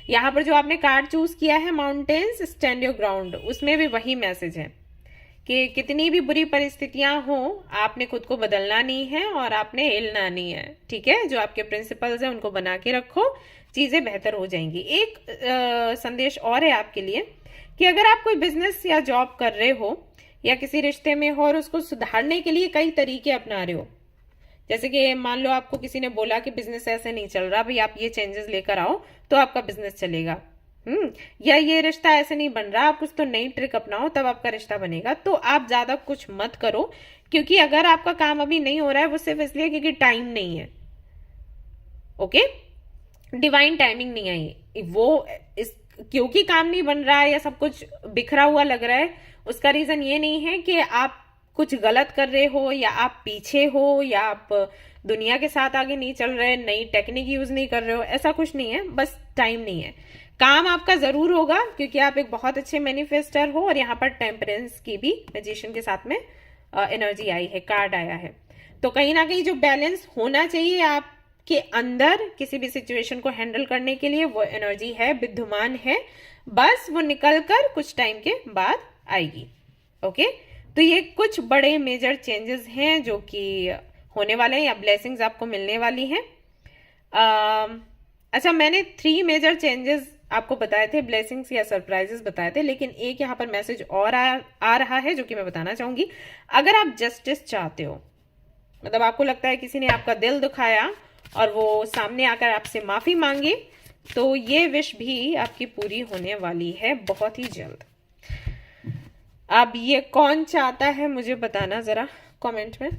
यहाँ पर जो आपने कार्ड चूज किया है माउंटेन्स स्टैंड योर ग्राउंड, उसमें भी वही मैसेज है कि कितनी भी बुरी परिस्थितियां हो आपने खुद को बदलना नहीं है और आपने हिलना नहीं है। ठीक है, जो आपके प्रिंसिपल्स हैं उनको बना के रखो, चीजें बेहतर हो जाएंगी। एक संदेश और है आपके लिए कि अगर आप कोई बिजनेस या जॉब कर रहे हो या किसी रिश्ते में हो और उसको सुधारने के लिए कई तरीके अपना रहे हो, जैसे कि मान लो आपको किसी ने बोला कि बिजनेस ऐसे नहीं चल रहा भाई, आप ये चेंजेस लेकर आओ तो आपका बिजनेस चलेगा, या ये रिश्ता ऐसे नहीं बन रहा, आप कुछ तो नई ट्रिक अपनाओ तब आपका रिश्ता बनेगा, तो आप ज्यादा कुछ मत करो। क्योंकि अगर आपका काम अभी नहीं हो रहा है वो सिर्फ इसलिए क्योंकि टाइम नहीं है। ओके, डिवाइन टाइमिंग नहीं आई वो, इस क्योंकि काम नहीं बन रहा है या सब कुछ बिखरा हुआ लग रहा है, उसका रीजन ये नहीं है कि आप कुछ गलत कर रहे हो या आप पीछे हो या आप दुनिया के साथ आगे नहीं चल रहे, नई टेक्निक यूज नहीं कर रहे हो, ऐसा कुछ नहीं है, बस टाइम नहीं है। काम आपका जरूर होगा क्योंकि आप एक बहुत अच्छे मैनिफेस्टर हो और यहाँ पर टेम्परेंस की भी मैजिशियन के साथ में एनर्जी आई है, कार्ड आया है। तो कहीं ना कहीं जो बैलेंस होना चाहिए आपके अंदर किसी भी सिचुएशन को हैंडल करने के लिए, वो एनर्जी है, विद्यमान है, बस वो निकल कर कुछ टाइम के बाद आएगी। ओके, तो ये कुछ बड़े मेजर चेंजेस हैं जो कि होने वाले हैं या ब्लेसिंग्स आपको मिलने वाली हैं। अच्छा, मैंने 3 मेजर चेंजेस आपको बताए थे, ब्लेसिंग्स या सरप्राइजेस बताए थे, लेकिन एक यहाँ पर मैसेज और आ रहा है जो कि मैं बताना चाहूंगी। अगर आप जस्टिस चाहते हो, मतलब आपको लगता है किसी ने आपका दिल दुखाया और वो सामने आकर आपसे माफी मांगे, तो ये विश भी आपकी पूरी होने वाली है बहुत ही जल्द। अब ये कौन चाहता है मुझे बताना जरा कमेंट में।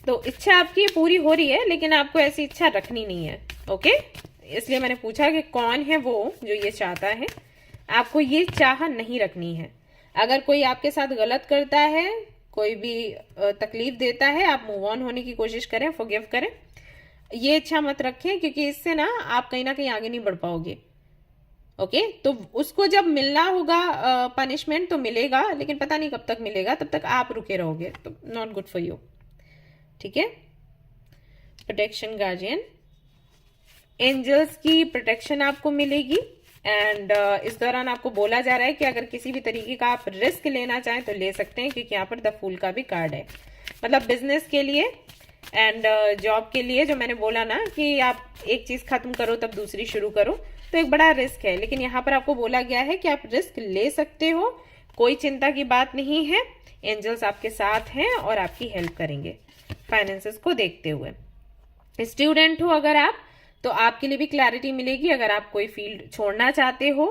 तो इच्छा आपकी पूरी हो रही है लेकिन आपको ऐसी इच्छा रखनी नहीं है। ओके, इसलिए मैंने पूछा कि कौन है वो जो ये चाहता है। आपको ये चाह नहीं रखनी है। अगर कोई आपके साथ गलत करता है, कोई भी तकलीफ देता है, आप मूव ऑन होने की कोशिश करें, फॉरगिव करें। ये इच्छा मत रखें क्योंकि इससे ना आप कहीं ना कहीं आगे नहीं बढ़ पाओगे। ओके, तो उसको जब मिलना होगा पनिशमेंट तो मिलेगा, लेकिन पता नहीं कब तक मिलेगा, तब तक आप रुके रहोगे, तो नॉट गुड फॉर यू। ठीक है, प्रोटेक्शन गार्जियन एंजल्स की प्रोटेक्शन आपको मिलेगी एंड इस दौरान आपको बोला जा रहा है कि अगर किसी भी तरीके का आप रिस्क लेना चाहें तो ले सकते हैं, क्योंकि यहाँ पर द फूल का भी कार्ड है। मतलब बिजनेस के लिए एंड जॉब के लिए जो मैंने बोला ना कि आप एक चीज खत्म करो तब दूसरी शुरू करो, तो एक बड़ा रिस्क है, लेकिन यहाँ पर आपको बोला गया है कि आप रिस्क ले सकते हो, कोई चिंता की बात नहीं है। एंजल्स आपके साथ हैं और आपकी हेल्प करेंगे फाइनेंसेस को देखते हुए। स्टूडेंट हो अगर आप, तो आपके लिए भी क्लैरिटी मिलेगी। अगर आप कोई फील्ड छोड़ना चाहते हो,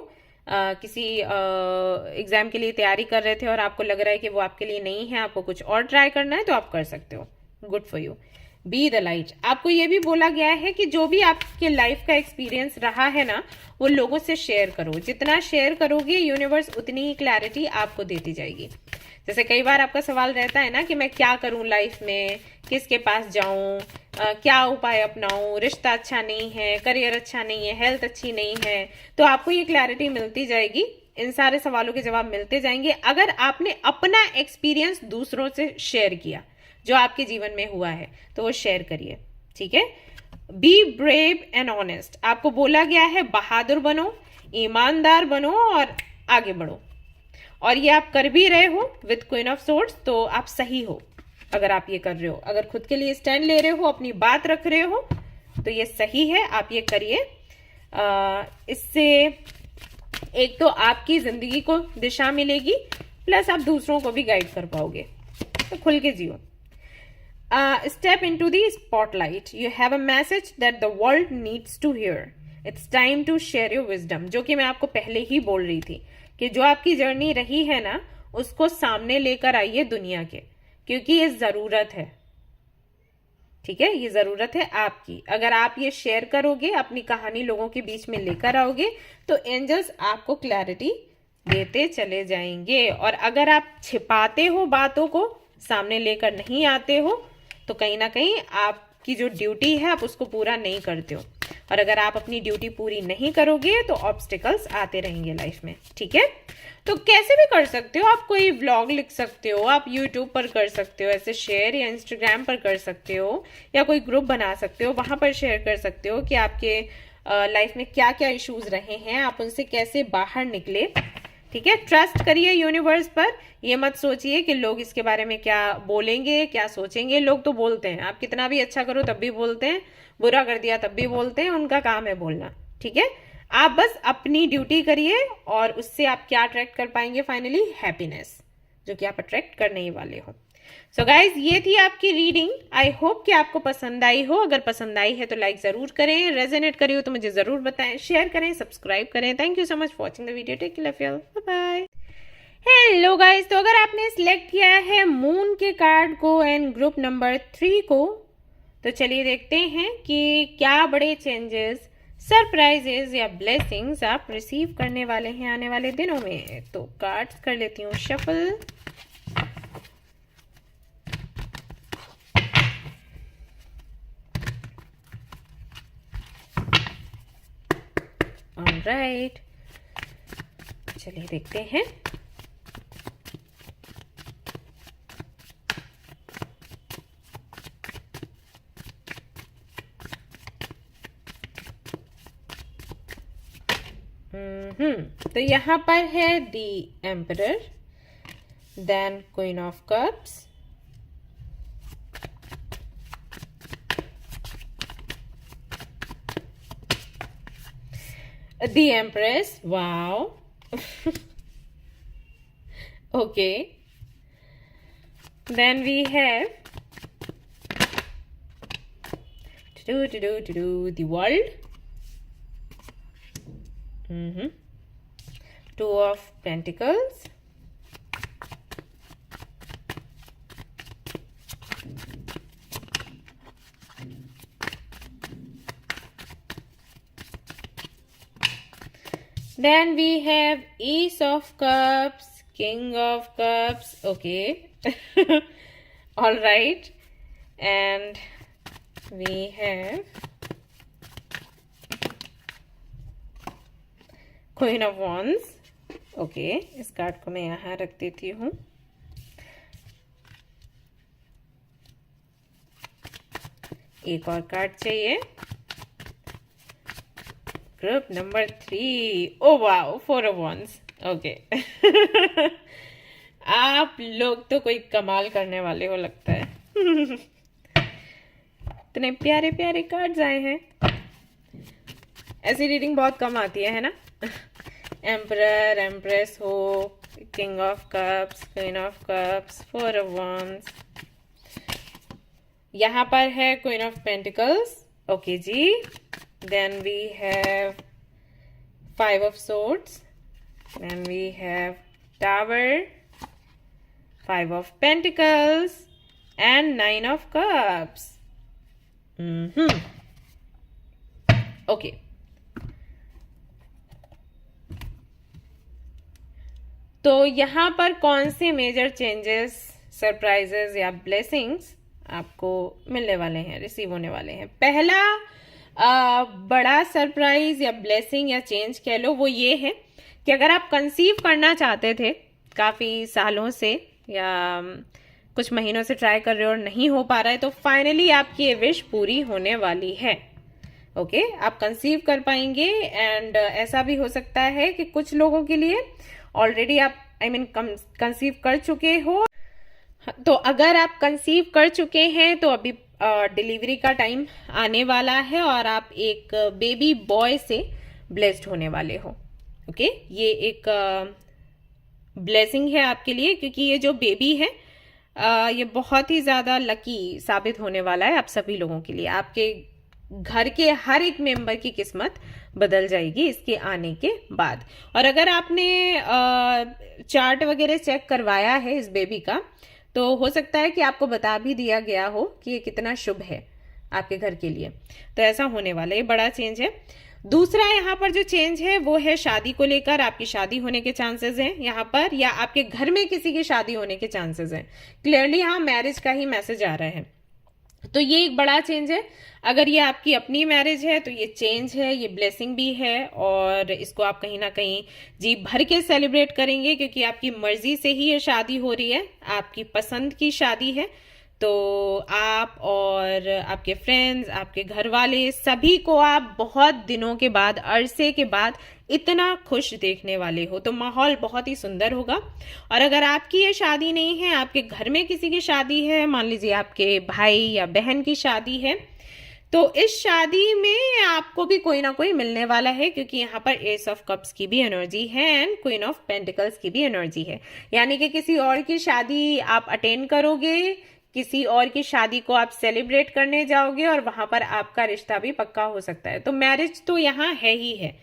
किसी एग्जाम के लिए तैयारी कर रहे थे और आपको लग रहा है कि वो आपके लिए नहीं है, आपको कुछ और ट्राई करना है, तो आप कर सकते हो। Good for you, be the light. आपको ये भी बोला गया है कि जो भी आपके लाइफ का एक्सपीरियंस रहा है ना, वो लोगों से शेयर करो। जितना शेयर करोगे यूनिवर्स उतनी ही क्लैरिटी आपको देती जाएगी। जैसे कई बार आपका सवाल रहता है ना कि मैं क्या करूं लाइफ में, किसके पास जाऊं, क्या उपाय अपनाऊं, रिश्ता अच्छा नहीं है, करियर अच्छा नहीं है, हेल्थ अच्छी नहीं है, तो आपको ये क्लैरिटी मिलती जाएगी। इन सारे सवालों के जवाब मिलते जाएंगे अगर आपने अपना एक्सपीरियंस दूसरों से शेयर किया, जो आपके जीवन में हुआ है, तो वो शेयर करिए। ठीक है, बी ब्रेव एंड ऑनेस्ट। आपको बोला गया है बहादुर बनो, ईमानदार बनो और आगे बढ़ो, और ये आप कर भी रहे हो विद क्वीन ऑफ सोर्ड्स, तो आप सही हो अगर आप ये कर रहे हो। अगर खुद के लिए स्टैंड ले रहे हो, अपनी बात रख रहे हो, तो ये सही है, आप ये करिए। इससे एक तो आपकी जिंदगी को दिशा मिलेगी, प्लस आप दूसरों को भी गाइड कर पाओगे, तो खुल के जियो। Step into the spotlight. You have a message that the world needs to hear. It's time to share your wisdom. जो कि मैं आपको पहले ही बोल रही थी कि जो आपकी जर्नी रही है ना, उसको सामने लेकर आइए दुनिया के, क्योंकि ये जरूरत है। ठीक है, ये जरूरत है आपकी। अगर आप ये शेयर करोगे, अपनी कहानी लोगों के बीच में लेकर आओगे, तो एंजल्स आपको क्लैरिटी देते चले जाएंगे। और अगर आप छिपाते हो बातों को, सामने लेकर नहीं आते हो, तो कहीं ना कहीं आपकी जो ड्यूटी है आप उसको पूरा नहीं करते हो। और अगर आप अपनी ड्यूटी पूरी नहीं करोगे तो ऑब्स्टिकल्स आते रहेंगे लाइफ में, ठीक है। तो कैसे भी कर सकते हो आप, कोई व्लॉग लिख सकते हो, आप यूट्यूब पर कर सकते हो ऐसे शेयर, या इंस्टाग्राम पर कर सकते हो, या कोई ग्रुप बना सकते हो, वहां पर शेयर कर सकते हो कि आपके लाइफ में क्या क्या इश्यूज रहे हैं, आप उनसे कैसे बाहर निकले, ठीक है। ट्रस्ट करिए यूनिवर्स पर, ये मत सोचिए कि लोग इसके बारे में क्या बोलेंगे, क्या सोचेंगे। लोग तो बोलते हैं, आप कितना भी अच्छा करो तब भी बोलते हैं, बुरा कर दिया तब भी बोलते हैं, उनका काम है बोलना, ठीक है। आप बस अपनी ड्यूटी करिए और उससे आप क्या अट्रैक्ट कर पाएंगे, फाइनली हैप्पीनेस, जो कि आप अट्रैक्ट करने ही वाले हो। सो गाइज, ये थी आपकी रीडिंग। आई होप कि आपको पसंद आई हो। अगर पसंद आई है तो लाइक जरूर करें, रेजोनेट करी हो तो मुझे जरूर बताएं, शेयर करें, सब्सक्राइब करें। Thank you so much for watching the video. Take care, love you all, bye bye. Hello guys, तो अगर आपने सिलेक्ट किया है मून के कार्ड को एंड ग्रुप नंबर 3 को, तो चलिए देखते हैं कि क्या बड़े चेंजेस, सरप्राइजेस या ब्लेसिंग्स आप रिसीव करने वाले हैं आने वाले दिनों में। तो कार्ड्स कर लेती हूँ शफल। ऑलराइट, चलिए देखते हैं। तो यहां पर है the emperor, then queen of cups, the empress, wow, okay, then we have the world, Two of Pentacles, then we have Ace of Cups, King of Cups, okay, all right, and we have Queen of Wands, okay, इस कार्ड को मैं यहाँ रख देती हूँ। एक और कार्ड चाहिए, group number 3, oh wow, 4 of wands, okay. आप लोग तो कोई कमाल करने वाले हो लगता है। इतने प्यारे प्यारे कार्ड्स आए हैं। ऐसी रीडिंग बहुत कम आती है ना। एम्परर, एम्प्रेस हो, king of cups, queen of cups, 4 of wands, यहाँ पर है क्वीन ऑफ पेंटिकल्स, ओके जी। Then we have 5 of swords, then we have tower, 5 of pentacles and 9 of cups. Okay, तो यहाँ पर कौन से मेजर चेंजेस, सरप्राइजेस या ब्लेसिंग्स आपको मिलने वाले हैं, रिसीव होने वाले हैं। पहला बड़ा सरप्राइज या ब्लेसिंग या चेंज कह लो, वो ये है कि अगर आप कंसीव करना चाहते थे काफ़ी सालों से या कुछ महीनों से ट्राई कर रहे हो और नहीं हो पा रहा है, तो फाइनली आपकी ये विश पूरी होने वाली है। ओके, आप कंसीव कर पाएंगे। एंड ऐसा भी हो सकता है कि कुछ लोगों के लिए ऑलरेडी आप कंसीव कर चुके हो। तो अगर आप कंसीव कर चुके हैं तो अभी डिलीवरी का टाइम आने वाला है और आप एक बेबी बॉय से ब्लेस्ड होने वाले हो। ओके, ये एक ब्लेसिंग है आपके लिए, क्योंकि ये जो बेबी है ये बहुत ही ज्यादा लकी साबित होने वाला है आप सभी लोगों के लिए। आपके घर के हर एक मेंबर की किस्मत बदल जाएगी इसके आने के बाद। और अगर आपने चार्ट वगैरह चेक करवाया है इस बेबी का, तो हो सकता है कि आपको बता भी दिया गया हो कि ये कितना शुभ है आपके घर के लिए। तो ऐसा होने वाला है, ये बड़ा चेंज है। दूसरा यहाँ पर जो चेंज है वो है शादी को लेकर। आपकी शादी होने के चांसेस हैं यहाँ पर, या आपके घर में किसी की शादी होने के चांसेस हैं। क्लियरली यहाँ मैरिज का ही मैसेज आ रहा है। तो ये एक बड़ा चेंज है। अगर ये आपकी अपनी मैरिज है तो ये चेंज है, ये ब्लेसिंग भी है, और इसको आप कहीं ना कहीं जी भर के सेलिब्रेट करेंगे, क्योंकि आपकी मर्जी से ही ये शादी हो रही है, आपकी पसंद की शादी है। तो आप और आपके फ्रेंड्स, आपके घर वाले, सभी को आप बहुत दिनों के बाद, अरसे के बाद इतना खुश देखने वाले हो, तो माहौल बहुत ही सुंदर होगा। और अगर आपकी ये शादी नहीं है, आपके घर में किसी की शादी है, मान लीजिए आपके भाई या बहन की शादी है, तो इस शादी में आपको भी कोई ना कोई मिलने वाला है, क्योंकि यहाँ पर एस ऑफ कप्स की भी एनर्जी है एंड क्वीन ऑफ पेंटिकल्स की भी एनर्जी है। यानी कि किसी और की शादी आप अटेंड करोगे, किसी और की शादी को आप सेलिब्रेट करने जाओगे, और वहां पर आपका रिश्ता भी पक्का हो सकता है। तो मैरिज तो यहाँ है ही है।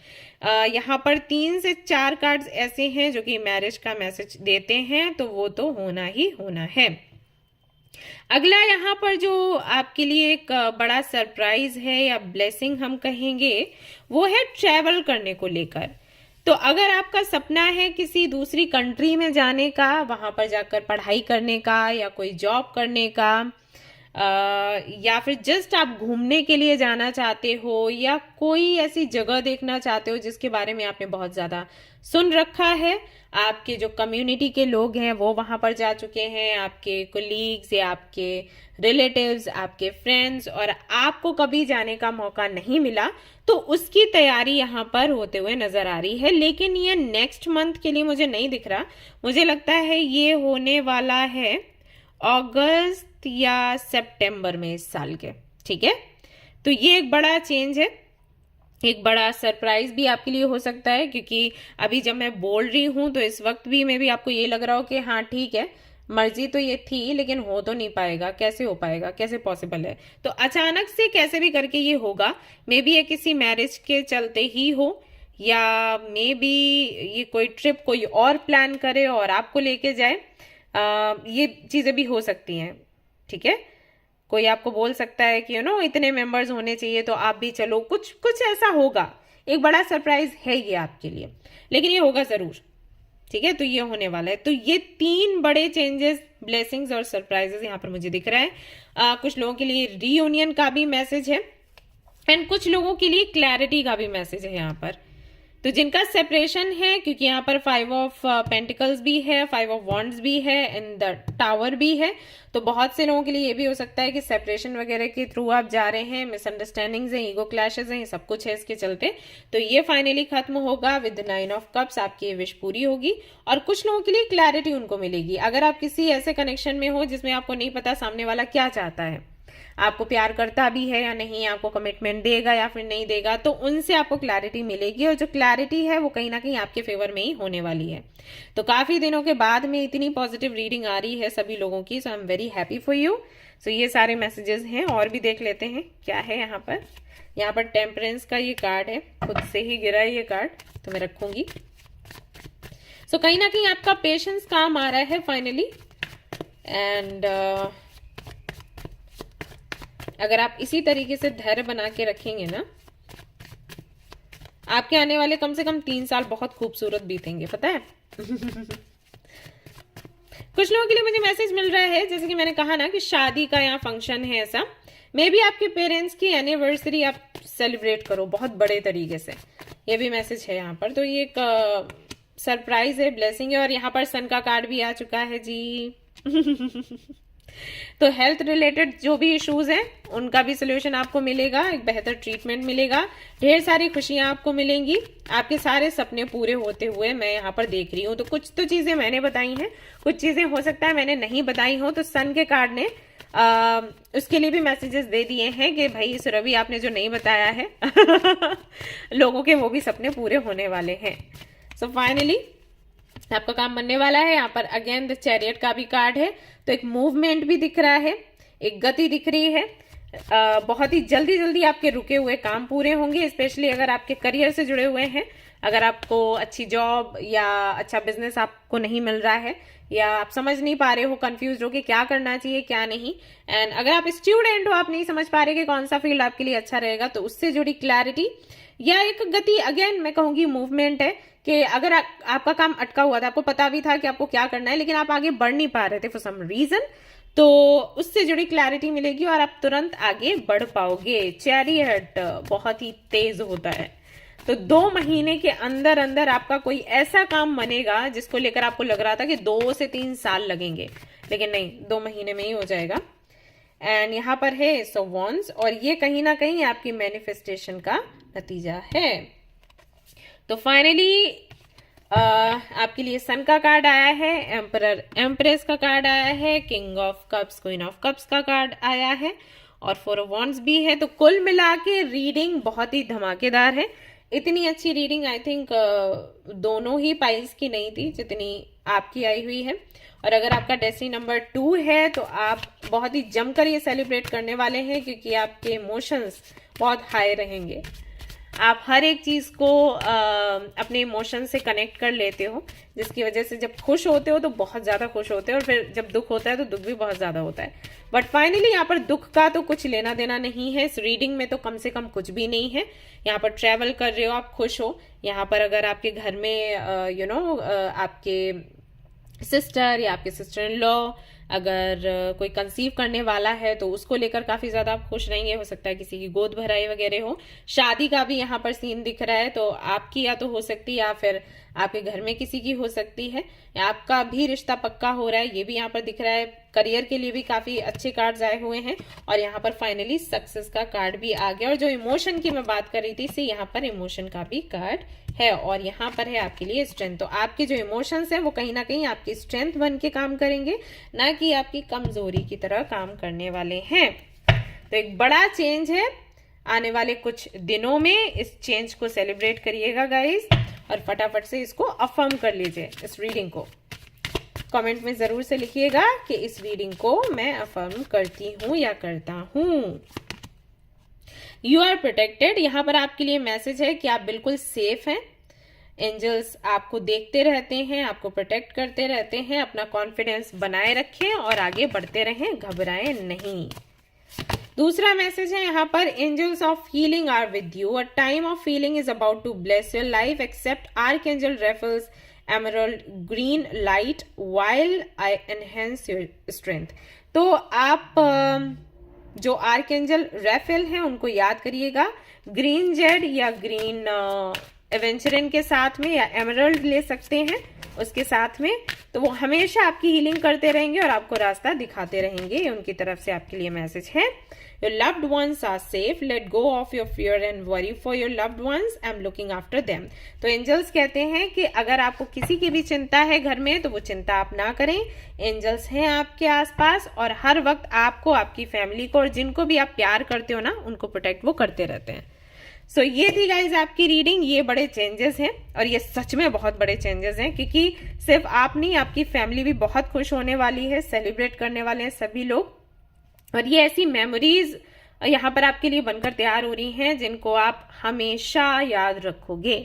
यहाँ पर 3 से 4 कार्ड्स ऐसे हैं जो कि मैरिज का मैसेज देते हैं, तो वो तो होना ही होना है। अगला यहाँ पर जो आपके लिए एक बड़ा सरप्राइज है या ब्लेसिंग हम कहेंगे, वो है ट्रैवल करने को लेकर। तो अगर आपका सपना है किसी दूसरी कंट्री में जाने का, वहां पर जाकर पढ़ाई करने का या कोई जॉब करने का, या फिर जस्ट आप घूमने के लिए जाना चाहते हो, या कोई ऐसी जगह देखना चाहते हो जिसके बारे में आपने बहुत ज्यादा सुन रखा है, आपके जो कम्युनिटी के लोग हैं वो वहां पर जा चुके हैं, आपके कोलीग्स या आपके रिलेटिव्स, आपके फ्रेंड्स, और आपको कभी जाने का मौका नहीं मिला, तो उसकी तैयारी यहाँ पर होते हुए नजर आ रही है। लेकिन ये नेक्स्ट मंथ के लिए मुझे नहीं दिख रहा, मुझे लगता है ये होने वाला है अगस्त या सितंबर में इस साल के। ठीक है, तो ये एक बड़ा चेंज है, एक बड़ा सरप्राइज भी आपके लिए हो सकता है, क्योंकि अभी जब मैं बोल रही हूं तो इस वक्त भी मे भी आपको ये लग रहा हो कि हाँ ठीक है, मर्जी तो ये थी लेकिन हो तो नहीं पाएगा, कैसे हो पाएगा, कैसे पॉसिबल है। तो अचानक से कैसे भी करके ये होगा। मे बी ये किसी मैरिज के चलते ही हो, या मे बी ये कोई ट्रिप कोई और प्लान करे और आपको लेके जाए, ये चीजें भी हो सकती हैं। ठीक है, कोई आपको बोल सकता है कि इतने मेंबर्स होने चाहिए तो आप भी चलो, कुछ कुछ ऐसा होगा। एक बड़ा सरप्राइज है ये आपके लिए, लेकिन ये होगा जरूर। ठीक है, तो ये होने वाला है। तो ये 3 बड़े चेंजेस, ब्लेसिंग्स और सरप्राइजेस यहाँ पर मुझे दिख रहा है। कुछ लोगों के लिए रीयूनियन का भी मैसेज है, एंड कुछ लोगों के लिए क्लैरिटी का भी मैसेज है यहाँ पर। तो जिनका सेपरेशन है, क्योंकि यहाँ पर 5 ऑफ पेंटिकल्स भी है, 5 ऑफ वॉन्ड्स भी है, एंड द टावर भी है, तो बहुत से लोगों के लिए ये भी हो सकता है कि सेपरेशन वगैरह के थ्रू आप जा रहे हैं, मिसअंडरस्टैंडिंग्स हैं, ईगो क्लैशेस हैं, सब कुछ है इसके चलते। तो ये फाइनली खत्म होगा विद 9 ऑफ कप्स, आपकी ये विश पूरी होगी। और कुछ लोगों के लिए क्लैरिटी उनको मिलेगी। अगर आप किसी ऐसे कनेक्शन में हो जिसमें आपको नहीं पता सामने वाला क्या चाहता है, आपको प्यार करता भी है या नहीं, आपको कमिटमेंट देगा या फिर नहीं देगा, तो उनसे आपको क्लैरिटी मिलेगी, और जो क्लैरिटी है वो कहीं ना कहीं आपके फेवर में ही होने वाली है। तो काफी दिनों के बाद में इतनी पॉजिटिव रीडिंग आ रही है सभी लोगों की, so I am very happy for you. So ये सारे मैसेजेस हैं, और भी देख लेते हैं क्या है यहाँ पर। यहाँ पर टेम्परेंस का ये कार्ड है, खुद से ही गिरा है ये कार्ड, तो मैं रखूंगी। सो कहीं ना कहीं आपका पेशेंस काम आ रहा है फाइनली, एंड अगर आप इसी तरीके से धैर्य बना के रखेंगे ना, आपके आने वाले कम से कम 3 साल बहुत खूबसूरत बीतेंगे, पता है। कुछ लोगों के लिए मुझे मैसेज मिल रहा है, जैसे कि मैंने कहा ना कि शादी का यहाँ फंक्शन है ऐसा, मे बी आपके पेरेंट्स की एनिवर्सरी आप सेलिब्रेट करो बहुत बड़े तरीके से, ये भी मैसेज है यहाँ पर। तो ये एक सरप्राइज है, ब्लेसिंग है, और यहाँ पर सन का कार्ड भी आ चुका है जी। तो हेल्थ रिलेटेड जो भी इश्यूज हैं उनका भी सोल्यूशन आपको मिलेगा, एक बेहतर ट्रीटमेंट मिलेगा, ढेर सारी खुशियां आपको मिलेंगी, आपके सारे सपने पूरे होते हुए मैं यहाँ पर देख रही हूँ। तो कुछ तो चीजें मैंने बताई हैं, कुछ चीजें हो सकता है मैंने नहीं बताई हो, तो सन के कार्ड ने उसके लिए भी मैसेजेस दे दिए हैं कि भाई सुरभि आपने जो नहीं बताया है लोगों के वो भी सपने पूरे होने वाले हैं। सो फाइनली आपका काम बनने वाला है। यहाँ पर अगेन द चैरियट का भी कार्ड है, तो एक मूवमेंट भी दिख रहा है, एक गति दिख रही है। बहुत ही जल्दी जल्दी आपके रुके हुए काम पूरे होंगे, स्पेशली अगर आपके करियर से जुड़े हुए हैं। अगर आपको अच्छी जॉब या अच्छा बिजनेस आपको नहीं मिल रहा है, या आप समझ नहीं पा रहे हो, कंफ्यूज हो कि क्या करना चाहिए क्या नहीं, एंड अगर आप स्टूडेंट हो, आप नहीं समझ पा रहे कि कौन सा फील्ड आपके लिए अच्छा रहेगा, तो उससे जुड़ी क्लैरिटी या एक गति, अगेन मैं कहूंगी मूवमेंट है कि अगर आपका काम अटका हुआ था, आपको पता भी था कि आपको क्या करना है, लेकिन आप आगे बढ़ नहीं पा रहे थे फॉर सम रीजन, तो उससे जुड़ी क्लैरिटी मिलेगी और आप तुरंत आगे बढ़ पाओगे। चैरियट बहुत ही तेज होता है, तो 2 महीने के अंदर अंदर आपका कोई ऐसा काम बनेगा जिसको लेकर आपको लग रहा था कि 2 से 3 साल लगेंगे, लेकिन नहीं, 2 महीने में ही हो जाएगा। एंड यहाँ पर है सो वॉन्स, और ये कहीं ना कहीं आपकी मैनिफेस्टेशन का नतीजा है। तो फाइनली आपके लिए सन का कार्ड आया है, एम्परर एम्प्रेस का कार्ड आया है, king of cups queen of cups का कार्ड आया है, और 4 ऑफ वॉन्ड्स भी है। तो कुल मिला के रीडिंग बहुत ही धमाकेदार है। इतनी अच्छी रीडिंग आई थिंक दोनों ही पाइल्स की नहीं थी जितनी आपकी आई हुई है। और अगर आपका डेस्टिनी नंबर 2 है तो आप बहुत ही जमकर ये सेलिब्रेट करने वाले हैं, क्योंकि आपके इमोशंस बहुत हाई रहेंगे। आप हर एक चीज को अपने इमोशन से कनेक्ट कर लेते हो, जिसकी वजह से जब खुश होते हो तो बहुत ज्यादा खुश होते हो, और फिर जब दुख होता है तो दुख भी बहुत ज्यादा होता है। बट फाइनली यहाँ पर दुख का तो कुछ लेना देना नहीं है, इस रीडिंग में तो कम से कम कुछ भी नहीं है। यहाँ पर ट्रेवल कर रहे हो, आप खुश हो। यहाँ पर अगर आपके घर में आपके सिस्टर या आपके सिस्टर इन लॉ अगर कोई कंसीव करने वाला है तो उसको लेकर काफी ज्यादा आप खुश रहेंगे। हो सकता है किसी की गोद भराई वगैरह हो। शादी का भी यहाँ पर सीन दिख रहा है, तो आपकी या तो हो सकती है या फिर आपके घर में किसी की हो सकती है, या आपका भी रिश्ता पक्का हो रहा है, ये भी यहाँ पर दिख रहा है। करियर के लिए भी काफी अच्छे कार्ड्स आए हुए हैं, और यहाँ पर फाइनली सक्सेस का कार्ड भी आ गया। और जो इमोशन की मैं बात कर रही थी, इसे यहाँ पर इमोशन का भी कार्ड है, और यहाँ पर है आपके लिए स्ट्रेंथ। तो आपके जो इमोशंस हैं वो कहीं ना कहीं आपकी स्ट्रेंथ बन के काम करेंगे, ना कि आपकी कमजोरी की तरह काम करने वाले हैं। तो एक बड़ा चेंज है आने वाले कुछ दिनों में, इस चेंज को सेलिब्रेट करिएगा गाइस, और फटाफट से इसको अफर्म कर लीजिए। इस रीडिंग को कमेंट में जरूर से लिखिएगा कि इस रीडिंग को मैं अफर्म करती हूं या करता हूं। यू आर प्रोटेक्टेड, यहाँ पर आपके लिए मैसेज है कि आप बिल्कुल सेफ हैं। एंजल्स आपको देखते रहते हैं, आपको प्रोटेक्ट करते रहते हैं। अपना कॉन्फिडेंस बनाए रखें और आगे बढ़ते रहें, घबराएं नहीं। दूसरा मैसेज है यहाँ पर, angels of healing are with you, a time of healing is about to bless your life, accept archangel Raphael's emerald green light while I enhance your strength. तो आप जो आर्कएंजल रेफेल हैं उनको याद करिएगा, ग्रीन जेड या ग्रीन एवेंचरिन के साथ में, या एमरल्ड ले सकते हैं उसके साथ में। तो वो हमेशा आपकी हीलिंग करते रहेंगे और आपको रास्ता दिखाते रहेंगे। उनकी तरफ से आपके लिए मैसेज है, your loved ones are safe, let go of your fear and worry for your loved ones, I am looking after them. तो एंजल्स कहते हैं कि अगर आपको किसी की भी चिंता है घर में तो वो चिंता आप ना करें, एंजल्स हैं आपके आसपास, और हर वक्त आपको, आपकी फैमिली को, और जिनको भी आप प्यार करते हो ना, उनको प्रोटेक्ट वो करते रहते हैं। सो ये थी गाइज आपकी रीडिंग। ये बड़े चेंजेस हैं, और ये सच में बहुत बड़े चेंजेस हैं, क्योंकि सिर्फ आप नहीं, आपकी फैमिली भी बहुत खुश होने वाली है, सेलिब्रेट करने वाले हैं सभी लोग। और ये ऐसी मेमोरीज यहाँ पर आपके लिए बनकर तैयार हो रही हैं जिनको आप हमेशा याद रखोगे,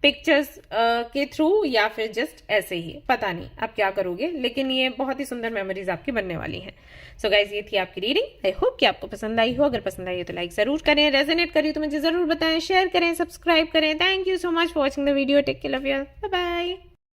पिक्चर्स के थ्रू या फिर जस्ट ऐसे ही, पता नहीं आप क्या करोगे, लेकिन ये बहुत ही सुंदर मेमोरीज आपकी बनने वाली हैं। सो गाइज ये थी आपकी रीडिंग। आई होप कि आपको पसंद आई हो। अगर पसंद आई हो तो लाइक जरूर करें, रेजोनेट करी तो मुझे जरूर बताएं, शेयर करें, सब्सक्राइब करें। Thank you so much for watching the video. Take care, love you, bye bye.